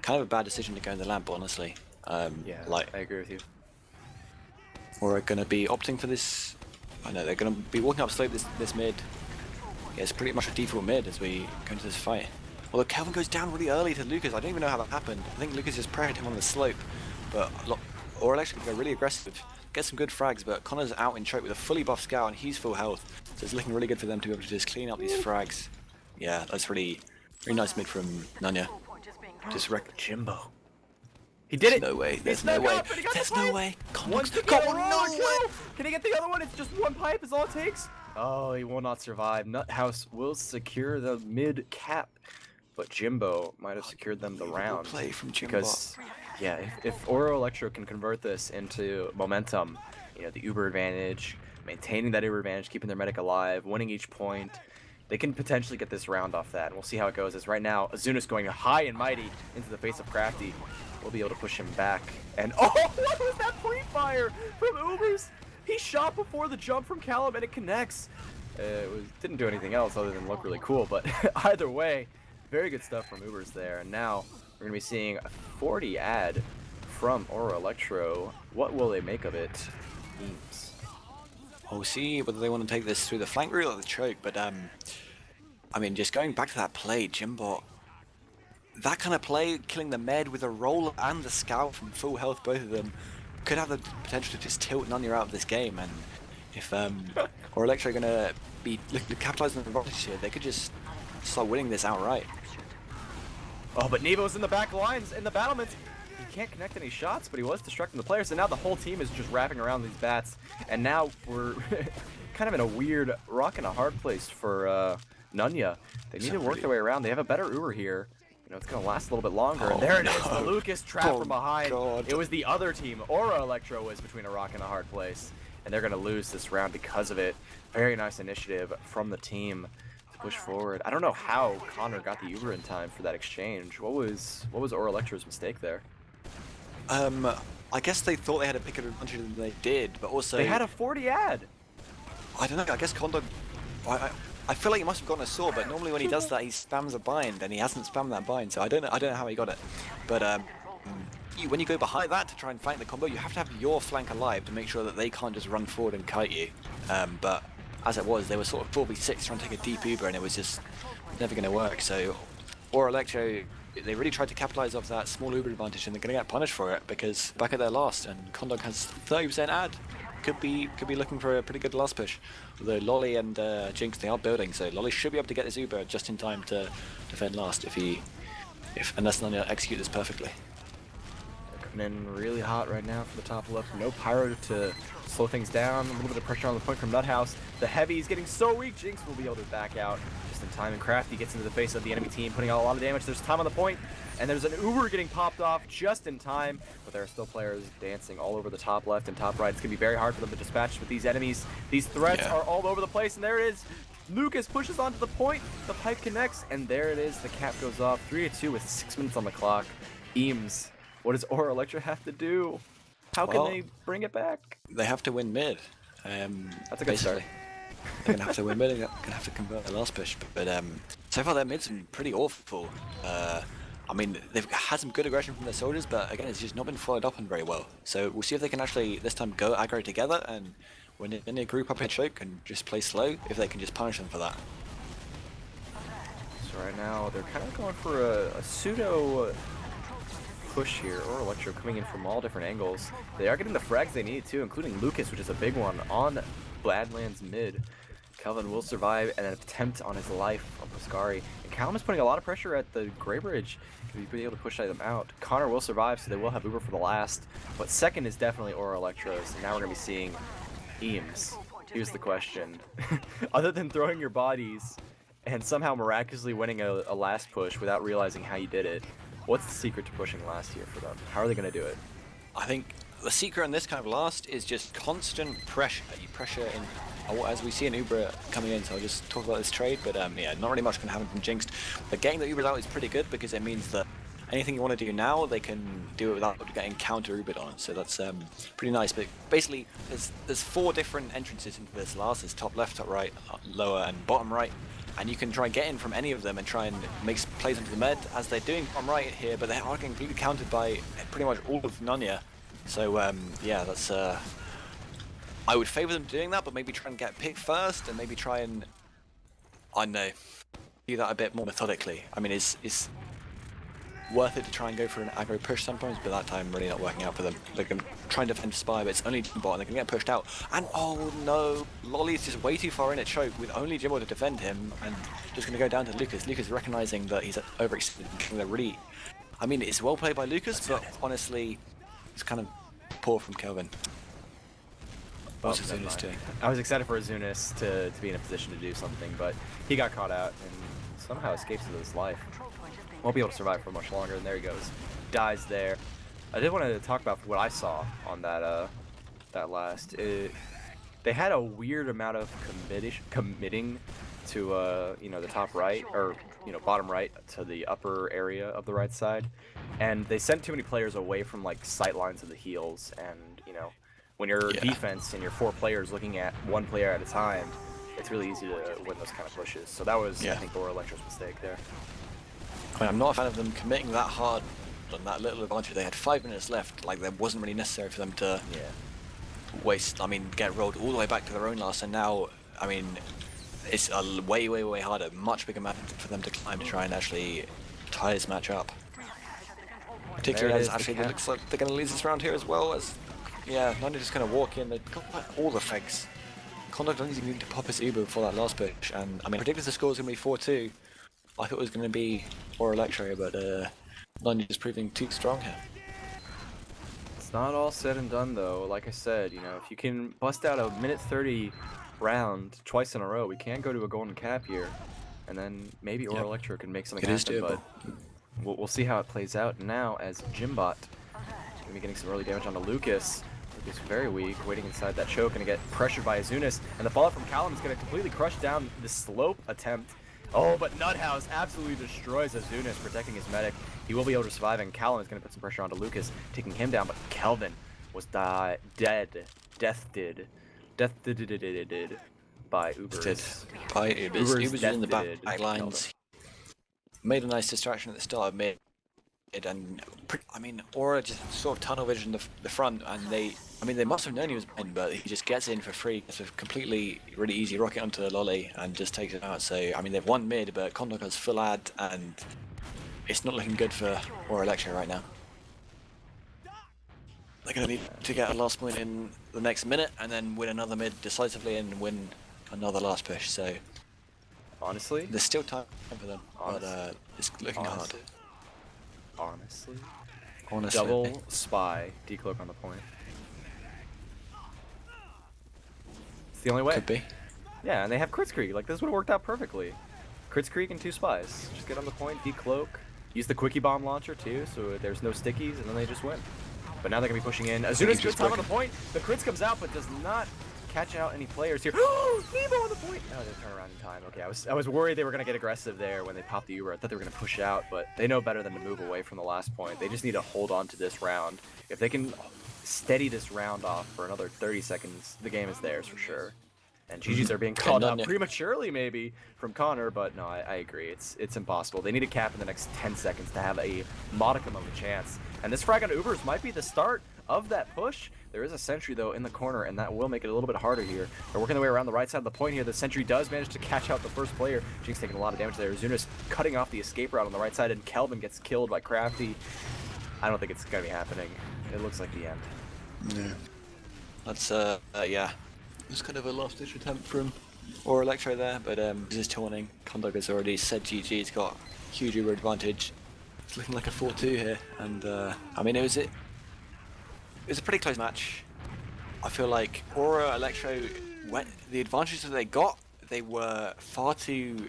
kind of a bad decision to go in the lamp, honestly. Yeah, like I agree with you. Or are going to be opting for this. I know they're going to be walking up slope this mid. Yeah, it's pretty much a default mid as we go into this fight. Although Kelvin goes down really early to Lucas. I don't even know how that happened. I think Lucas just pressured him on the slope. But Ora Elektro go really aggressive, get some good frags, but Connor's out in choke with a fully buffed scout and he's full health. So it's looking really good for them to be able to just clean up these frags. Yeah, that's really nice mid from Nunya. Just wreck Jimbo. He did it! No way. There's no way. up, and he got There's the no pipe. way. One to Come go, on, no no way. Can he get the other one? It's just one pipe is all it takes. Oh, he will not survive. Nuthouse will secure the mid cap, but Jimbo might have secured them the round. Play from Jimbo. Because, yeah, if Ora Elektro can convert this into momentum, you know, the Uber advantage, maintaining that Uber advantage, keeping their medic alive, winning each point, they can potentially get this round off that. And we'll see how it goes. As right now, Azuna's going high and mighty into the face of Crafty. We'll be able to push him back. And oh, what was that pre-fire from Ubers? He shot before the jump from Callum and it connects. Didn't do anything else other than look really cool, but either way, very good stuff from Ubers there. And now we're gonna be seeing a 40 ad from Ora Elektro. What will they make of it? eemes. We'll see whether they want to take this through the flank route or the choke, but I mean, just going back to that play, Jimbo, that kind of play, killing the med with a roll and the scout from full health, both of them, could have the potential to just tilt Nunya out of this game. And if Ora Elektro are going to be capitalizing on the advantage here, they could just start winning this outright. Oh, but Nevo's in the back lines, in the battlements. He can't connect any shots, but he was distracting the players, and now the whole team is just wrapping around these bats. And now we're kind of in a weird rock and a hard place for Nunya. They need to work their way around. They have a better Uber here. You know, it's going to last a little bit longer. Oh, and there it is, no. the Lucas trap from behind. God. It was the other team. Ora Elektro was between a rock and a hard place, and they're going to lose this round because of it. Very nice initiative from the team to push forward. I don't know how Connor got the Uber in time for that exchange. What was Ora Elektro's mistake there? I guess they thought they had a bigger advantage than they did, but also They had a 40 ad. I don't know. I guess Condor. I feel like he must have gotten a sword, but normally when he does that, he spams a bind, and he hasn't spammed that bind, so I don't know how he got it. But when you go behind that to try and flank the combo, you have to have your flank alive to make sure that they can't just run forward and kite you. But as it was, they were sort of 4v6 trying to take a deep Uber, and it was just never going to work. So Ora Elektro, they really tried to capitalize off that small Uber advantage, and they're going to get punished for it because back at their last, and Condog has 30% ad. Could be looking for a pretty good last push. Although Lolly and Jinx, they are building, so Lolly should be able to get this Uber just in time to defend last unless Nunya execute this perfectly. Coming in really hot right now for the top left. No pyro to slow things down. A little bit of pressure on the point from Nuthouse. The heavy is getting so weak. Jinx will be able to back out just in time. And Crafty gets into the face of the enemy team, putting out a lot of damage. There's time on the point, and there's an Uber getting popped off just in time. But there are still players dancing all over the top left and top right. It's going to be very hard for them to dispatch with these enemies. These threats are all over the place, and there it is. Lucas pushes onto the point. The pipe connects, and there it is. The cap goes off. 3-2 with 6 minutes on the clock. eemes. What does Ora Elektro have to do? How can they bring it back? They have to win mid. That's a good start. They're gonna have to win mid. They're gonna have to convert the last push. But so far their mid's been pretty awful. I mean, they've had some good aggression from their soldiers, but again, it's just not been followed up on very well. So we'll see if they can actually this time go aggro together, and when they group up in choke and just play slow, if they can just punish them for that. So right now they're kind of going for a pseudo push here. Ora Elektro coming in from all different angles. They are getting the frags they need too, including Lucas, which is a big one on Badlands mid. Kelvin will survive an attempt on his life on Pascari. And Callum is putting a lot of pressure at the Grey Bridge to be able to push them out. Connor will survive, so they will have Uber for the last. But second is definitely Ora Elektro, so now we're going to be seeing eemes. Here's the question. Other than throwing your bodies and somehow miraculously winning a last push without realizing how you did it, what's the secret to pushing last here for them? How are they going to do it? I think the secret in this kind of last is just constant pressure. You pressure in, as we see an Uber coming in, so I'll just talk about this trade, but yeah, not really much can happen from Jinx. But getting the Ubers out is pretty good because it means that anything you want to do now, they can do it without getting counter Ubered on, so that's pretty nice. But basically, there's 4 different entrances into this last. There's top left, top right, lower, and bottom right. And you can try and get in from any of them and try and make plays into the med, as they're doing bottom right here, but they are getting completely countered by pretty much all of Nunya. So yeah, that's I would favor them doing that, but maybe try and get picked first, and maybe try and, I don't know, do that a bit more methodically. I mean, it's worth it to try and go for an aggro push sometimes, but that time really not working out for them. They're going to try and defend Spy, but it's only Jimbot, and they're going to get pushed out. And oh no, Lolly's just way too far in at choke with only Jimbot to defend him, and just going to go down to Lucas. Lucas recognizing that he's overextended. They're really, I mean, it's well played by Lucas, but honestly, it's kind of poor from Kelvin. What's Azunis doing? I was excited for Azunis to be in a position to do something, but he got caught out and somehow escapes with his life. Won't be able to survive for much longer, and there he goes. Dies there. I did want to talk about what I saw on that that last. They had a weird amount of committing to you know, the top right, or you know, bottom right to the upper area of the right side, and they sent too many players away from like sight lines of the heals. And you know, when you're defense and you're 4 players looking at 1 player at a time, it's really easy to win those kind of pushes. So that was, I think, Ora Elektro's mistake there. I mean, I'm not a fan of them committing that hard on that little advantage. They had 5 minutes left. Like, there wasn't really necessary for them to waste. I mean, get rolled all the way back to their own last, and now, I mean, it's a way harder, much bigger map for them to climb to try and actually tie this match up. Particularly as actually it looks like they're going to lose this round here as well. As Nunya just going to walk in. They've got all the fags. Conduct doesn't even need to pop his Uber before that last push, and I mean, I predicted the score was going to be 4-2. I thought it was going to be Ora Elektro, but Nunya is proving too strong here. It's not all said and done, though. Like I said, you know, if you can bust out a minute 30 round twice in a row, we can go to a golden cap here, and then maybe Ora Elektro can make something happen. But we'll see how it plays out now, as Jimbot is going to be getting some early damage onto Lucas. Lucas very weak, waiting inside that choke, going to get pressured by Azunis, and the fallout from Callum is going to completely crush down the slope attempt. Oh, but Nuthouse absolutely destroys Azunis, protecting his medic. He will be able to survive, and Callum is going to put some pressure onto Lucas, taking him down, but Kelvin was dead by Ubers. By Ubers. Ubers in the back lines. Made a nice distraction at the start of mid. and I mean, Ora just sort of tunnel vision the front, and they must have known he was in, but he just gets in for free. It's a completely really easy rocket onto the lolly and just takes it out. So I mean, they've won mid, but Kondoka's full ad, and it's not looking good for Ora Elektro right now. They're going to need to get a last point in the next minute, and then win another mid decisively, and win another last push. So Honestly, there's still time for them, but it's looking hard. Honestly. Honestly. Double spy, decloak on the point. It's the only way. Could be. Yeah, and they have Kritzkrieg. Like, this would have worked out perfectly. Kritzkrieg and 2 spies. Just get on the point, decloak. Use the quickie bomb launcher too, so there's no stickies, and then they just win. But now they're going to be pushing in. Azuna's good time on the point. The crits comes out, but does not catch out any players here. Nemo on the point! Oh, they turn around in time. Okay, I was worried they were going to get aggressive there when they popped the Uber. I thought they were going to push out, but they know better than to move away from the last point. They just need to hold on to this round. If they can steady this round off for another 30 seconds, the game is theirs for sure. And GGs are being called out prematurely, maybe, from Connor, but no, I agree. It's impossible. They need a cap in the next 10 seconds to have a modicum of a chance. And this frag on Ubers might be the start of that push. There is a sentry, though, in the corner, and that will make it a little bit harder here. They're working their way around the right side of the point here. The sentry does manage to catch out the first player. Jinx taking a lot of damage there. Zuna's cutting off the escape route on the right side, and Kelvin gets killed by Crafty. I don't think it's going to be happening. It looks like the end. Yeah. That's, yeah. It was kind of a last-ditch attempt from Ora Elektro there, but this is taunting. Kondog has already said GG. He's got huge Uber advantage. It's looking like a 4-2 here, and I mean, it was a pretty close match. I feel like Ora Elektro, the advantages that they got, they were far too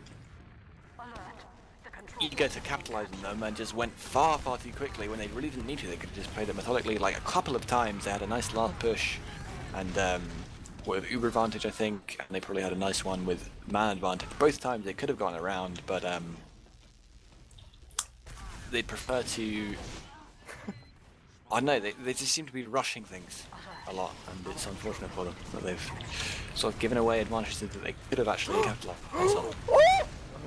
eager to capitalize on them and just went far too quickly when they really didn't need to. They could have just played it methodically. Like a couple of times, they had a nice last push, and with Uber advantage, I think, and they probably had a nice one with man advantage. Both times they could have gone around, but they prefer to. I don't know, they just seem to be rushing things a lot, and it's unfortunate for them that they've sort of given away advantages that they could have actually capitalized on.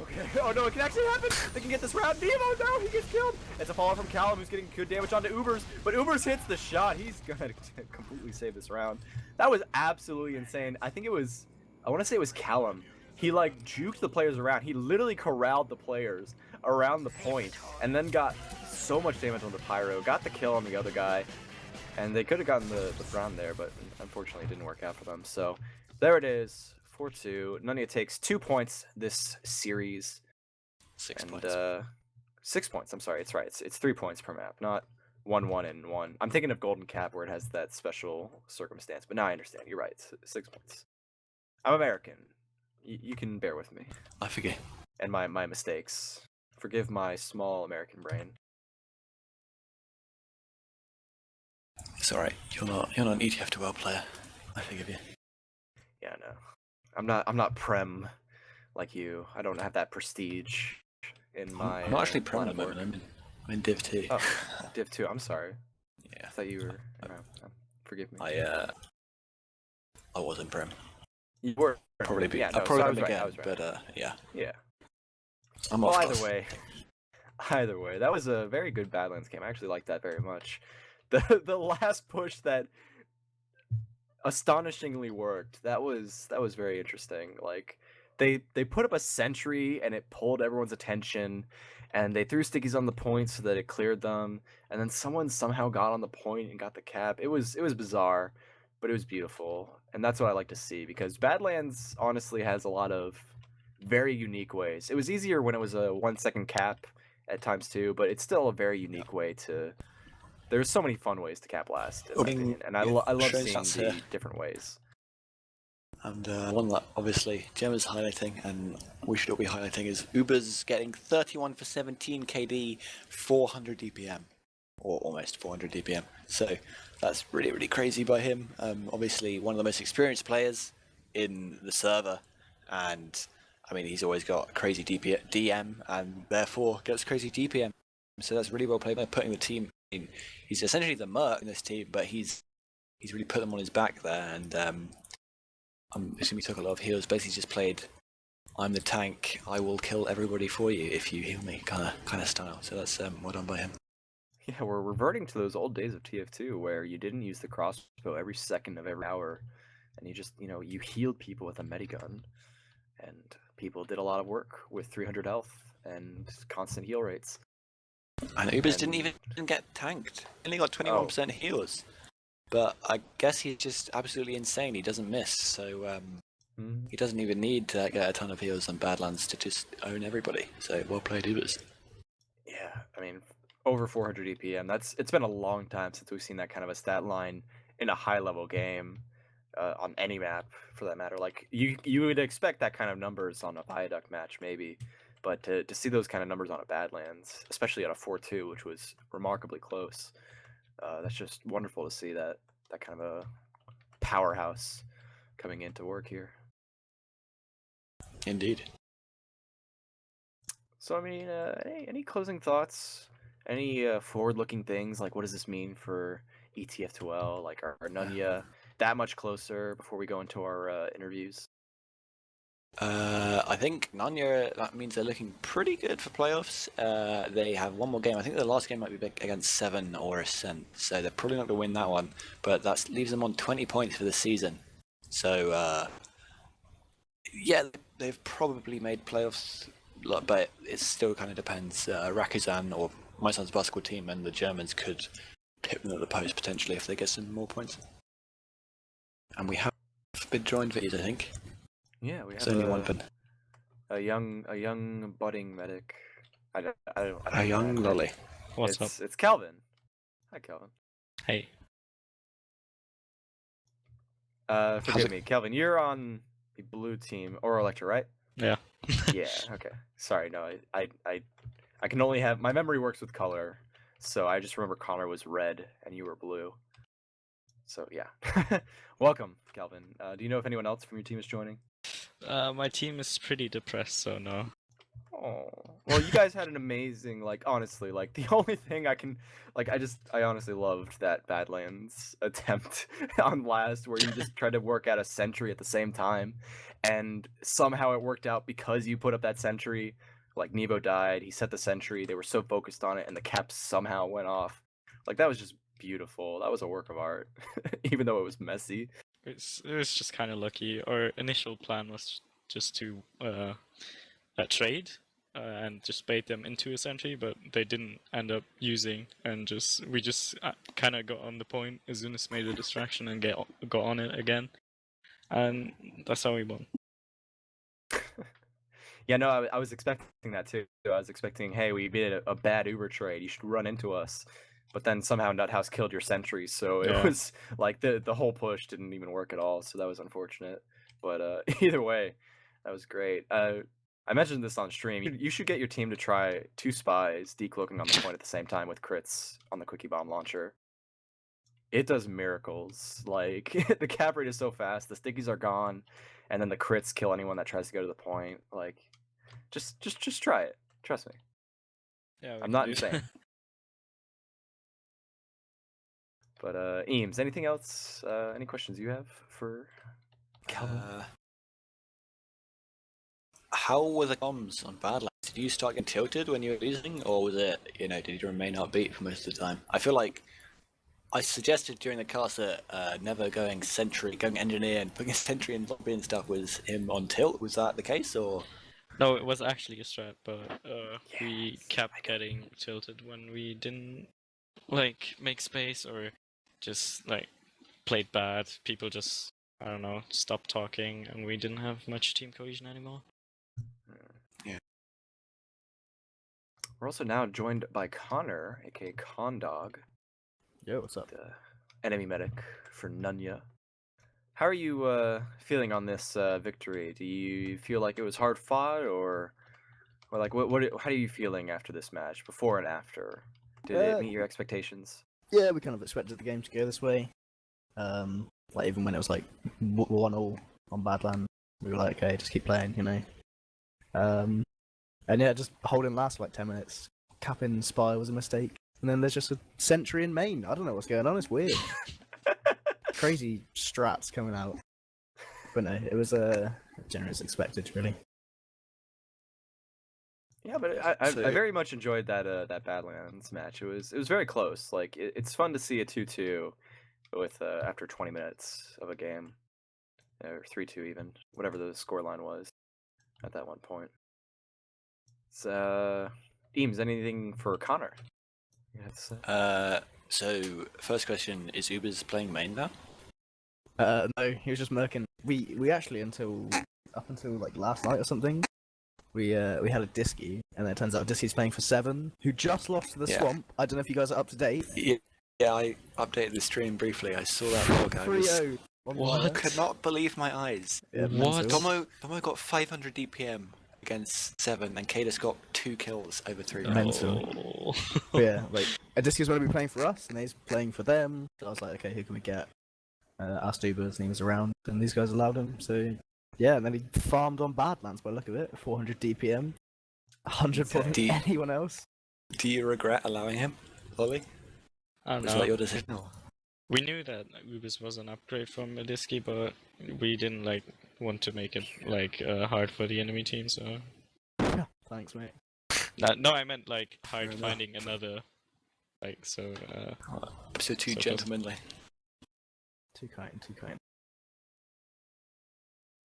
Okay. Oh no, it can actually happen! They can get this round. Nemo, no, he gets killed! It's a follow from Callum, who's getting good damage onto Ubers, but Ubers hits the shot. He's gonna completely save this round. That was absolutely insane. I think it was, I want to say it was Callum. He like juked the players around. He literally corralled the players around the point, and then got so much damage on the Pyro, got the kill on the other guy, and they could have gotten the round there, but unfortunately it didn't work out for them. So there it is. 4-2. Nunya takes 2 points this series. 6 and, points. 6 points. I'm sorry. It's right. It's 3 points per map, not 1-1 and 1. I'm thinking of Golden Cap where it has that special circumstance, but now I understand. You're right. It's 6 points. I'm American. You can bear with me. I forget. And my mistakes. Forgive my small American brain. It's alright. You're not an ETF2L player. I forgive you. Yeah, no. I'm not Prem like you. I don't have that prestige in my. I'm not actually Prem at the moment. I'm in Div 2. Oh, Div 2. I'm sorry. Yeah. I thought you were. Forgive me. I wasn't Prem. You were. Probably be. Yeah, no, I'll probably be right, again, but yeah. Yeah. I'm well, off. Either way, that was a very good Badlands game. I actually liked that very much. The last push that astonishingly worked. That was very interesting. Like they put up a sentry and it pulled everyone's attention, and they threw stickies on the point so that it cleared them, and then someone somehow got on the point and got the cap. It was bizarre, but it was beautiful, and that's what I like to see, because Badlands honestly has a lot of very unique ways. It was easier when it was a 1 second cap at times too, but it's still a very unique way to. There's so many fun ways to cap last, in my opinion, and I love seeing the different ways. And one that obviously Gemm is highlighting, and we should all be highlighting, is Uber's getting 31 for 17 KD, 400 DPM, or almost 400 DPM. So that's really crazy by him. Obviously one of the most experienced players in the server, and I mean he's always got crazy DM, and therefore gets crazy DPM. So that's really well played by putting the team. He's essentially the merc in this team, but he's really put them on his back there, and I'm assuming he took a lot of heals. Basically, just played "I'm the tank, I will kill everybody for you if you heal me" kind of style. So that's well done by him. Yeah, we're reverting to those old days of TF2 where you didn't use the crossbow every second of every hour, and you just, you healed people with a medigun, and people did a lot of work with 300 health and constant heal rates. And eemes didn't And even get tanked. He only got oh, 21% heals. But I guess he's just absolutely insane. He doesn't miss, so mhm. he doesn't even need to get a ton of heals on Badlands to just own everybody. So well played, eemes. Yeah, I mean, over 400 EPM. It's been a long time since we've seen that kind of a stat line in a high level game, on any map for that matter. Like you would expect that kind of numbers on a Viaduct match maybe, but to see those kind of numbers on a Badlands, especially at a 4-2, which was remarkably close, that's just wonderful to see that kind of a powerhouse coming into work here. Indeed. So I mean, any closing thoughts? Any forward-looking things like what does this mean for ETF2L? Like our Nunya that much closer before we go into our interviews? I think Nunya, that means they're looking pretty good for playoffs. They have one more game. I think the last game might be against Seven or Ascent, so they're probably not going to win that one. But that leaves them on 20 points for the season. So, yeah, they've probably made playoffs, but it still kind of depends. Rakuzan or my son's basketball team and the Germans could hit them at the post potentially if they get some more points. And we have been joined videos, I think. Yeah, we It's have only one pin. a young budding medic. I don't A know, young man. lolly. What's up? It's Kelvin. Hi, Kelvin. Hey. Forgive me, Kelvin. You're on the blue team, Ora Elektro, right? Yeah. Yeah. Okay. Sorry. No, I can only have my memory works with color, so I just remember Connor was red and you were blue. So yeah. Welcome, Kelvin. Do you know if anyone else from your team is joining? My team is pretty depressed, so no. Oh, well, you guys had an amazing, like, honestly, like, the only thing I can, like, I honestly loved that Badlands attempt on last, where you just tried to work out a sentry at the same time, and somehow it worked out because you put up that sentry. Like, Nebo died, he set the sentry, they were so focused on it, and the cap somehow went off. Like, that was just beautiful. That was a work of art, even though it was messy. It was just kind of lucky. Our initial plan was just to trade and just bait them into a sentry, but they didn't end up using, and we just kind of got on the point as soon as made a distraction and got on it again, and that's how we won. Yeah, no, I was expecting that too. I was expecting, hey, we made a bad Uber trade. You should run into us. But then somehow Nuthouse killed your sentry, so it Yeah. was like the whole push didn't even work at all. So that was unfortunate. But either way, that was great. I mentioned this on stream. You should get your team to try 2 spies decloaking on the point at the same time with crits on the quickie bomb launcher. It does miracles. Like the cap rate is so fast, the stickies are gone, and then the crits kill anyone that tries to go to the point. Like, just try it. Trust me. Yeah, I'm not insane. But eemes, anything else? Any questions you have for Calvin? How were the comms on Badlands? Did you start getting tilted when you were losing, or was it, did you remain upbeat for most of the time? I feel like I suggested during the cast that never going engineer and putting a sentry in lobby and stuff was him on tilt. Was that the case, or? No, it was actually a strat, but we kept getting tilted when we didn't make space or just played bad. People just, I don't know, stopped talking, and we didn't have much team cohesion anymore. Yeah. We're also now joined by Connor, aka Condog, Yo, what's up? the enemy medic for Nunya. How are you feeling on this victory? Do you feel like it was hard fought, or like how are you feeling after this match, before and after? Did it meet your expectations? Yeah, we kind of expected the game to go this way. Like even when it was like 1-1 on Badlands, we were like, okay, just keep playing, And yeah, just holding last for like 10 minutes. Capping Spire was a mistake, and then there's just a sentry in main. I don't know what's going on. It's weird. Crazy strats coming out. But no, it was generally as expected, really. Yeah, but I So- very much enjoyed that Badlands match. It was very close. Like it's fun to see a 2-2 with after 20 minutes of a game, or 3-2 even, whatever the scoreline was at that one point. So, Eames, anything for Connor? Yes. So first question, is Ubers playing main now? No, he was just murking. We actually up until like last night or something, we had a Disky, and then it turns out Disky's playing for Seven, who just lost to the Yeah. Swamp. I don't know if you guys are up to date. Yeah, I updated the stream briefly. I saw that log. I was 3-0. on What? wire. could not believe my eyes. Yeah, What? mental. Tomo got 500 DPM against 7, and Kadus got 2 kills over 3 rounds. Mental. Oh. But yeah, like Odysseus going to be playing for us, and he's playing for them. So I was like, okay, who can we get? Asked Ubers, and he was around, and these guys allowed him. So yeah, and then he farmed on Badlands by the look of it, 400 DPM, 100 more than D- anyone else. Do you regret allowing him, Ollie? I don't Was know. that your decision? Or? We knew that Ubis was an upgrade from Mediski, but we didn't like want to make it like hard for the enemy team. So Thanks, mate. no, I meant like hard enough. finding another. Like so. So too So gentlemanly. Too kind, too kind.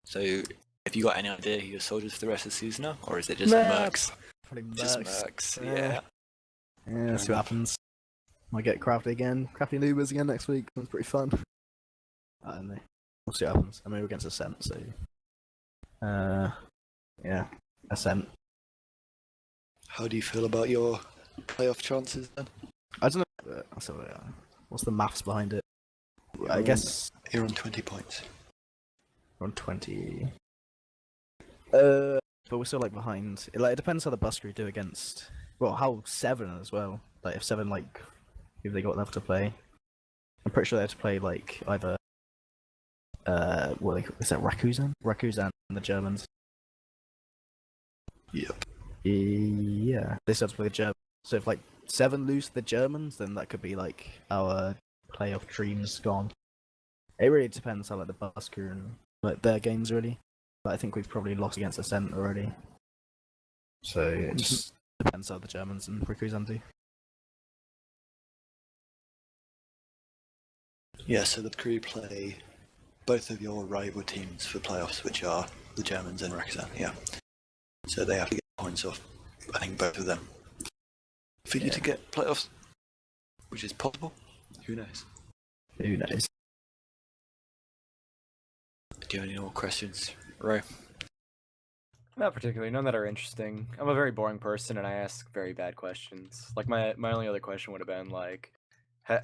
So, have you got any idea who your soldiers for the rest of the season are? Or is it just Nah, mercs? Probably Just Mercs. mercs, Yeah. yeah. Yeah, see what happens. Might get crafty again, crafty Ubers again next week. That's pretty fun. I don't know. We'll see what happens. I mean, we're against Ascent, so yeah, Ascent. How do you feel about your playoff chances then? I don't know. What's the maths behind it? I guess You're on 20 points. we're on 20. But we're still like behind. It depends how the bus crew do against. Well, how Seven as well. Like if Seven if they got left to play, I'm pretty sure they have to play like either is that Rakuzan? Rakuzan and the Germans. Yep. Yeah, they still have to play the Germans. So if like Seven lose to the Germans, then that could be like our playoff dreams gone. It really depends how like the bus crew and like their games really. But I think we've probably lost against Ascent already. So it just depends how the Germans and Rakuzan do. Yeah, so the crew play both of your rival teams for playoffs, which are the Germans and Rakazan, yeah. So they have to get points off, I think, both of them. For you to get playoffs, which is possible, who knows? Who knows? Do you have any more questions, Ro? Not particularly. None that are interesting. I'm a very boring person, and I ask very bad questions. Like my only other question would have been like,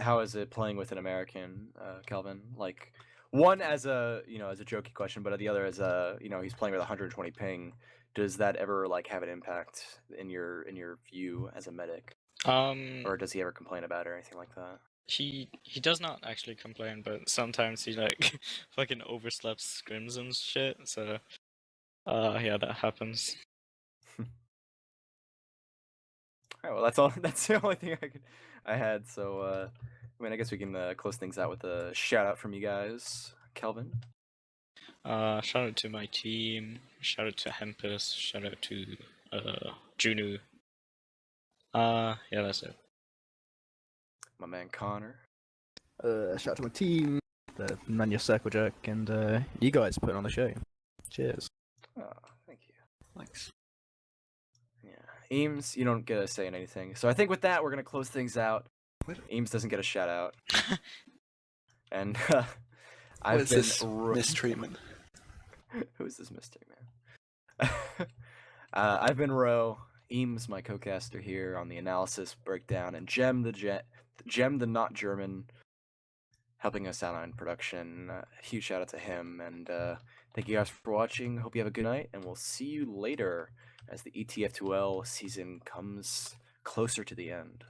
how is it playing with an American, Kelvin? Like one as a as a jokey question, but the other as a he's playing with 120 ping. Does that ever like have an impact in your view as a medic, or does he ever complain about it or anything like that? He does not actually complain, but sometimes he like fucking oversleeps scrims and shit. So yeah, that happens. All right, well that's all. That's the only thing I had. So I mean, I guess we can close things out with a shout out from you guys, Kelvin. Shout out to my team. Shout out to Hempus. Shout out to Junu. Yeah, that's it. My man Connor. Shout out to my team, the Nunya Circle Jerk, and you guys putting on the show. Cheers. Oh, thank you. Thanks. Yeah, Eames, you don't get a say in anything. So I think with that, we're gonna close things out. What? Eames doesn't get a shout out, and What I've is been this mistreatment? Who is this mystery man? I've been Ro. Eames, my co-caster here on the analysis breakdown, and Gemm the not German, helping us out on production. Huge shout out to him, and thank you guys for watching. Hope you have a good night, and we'll see you later as the ETF2L season comes closer to the end.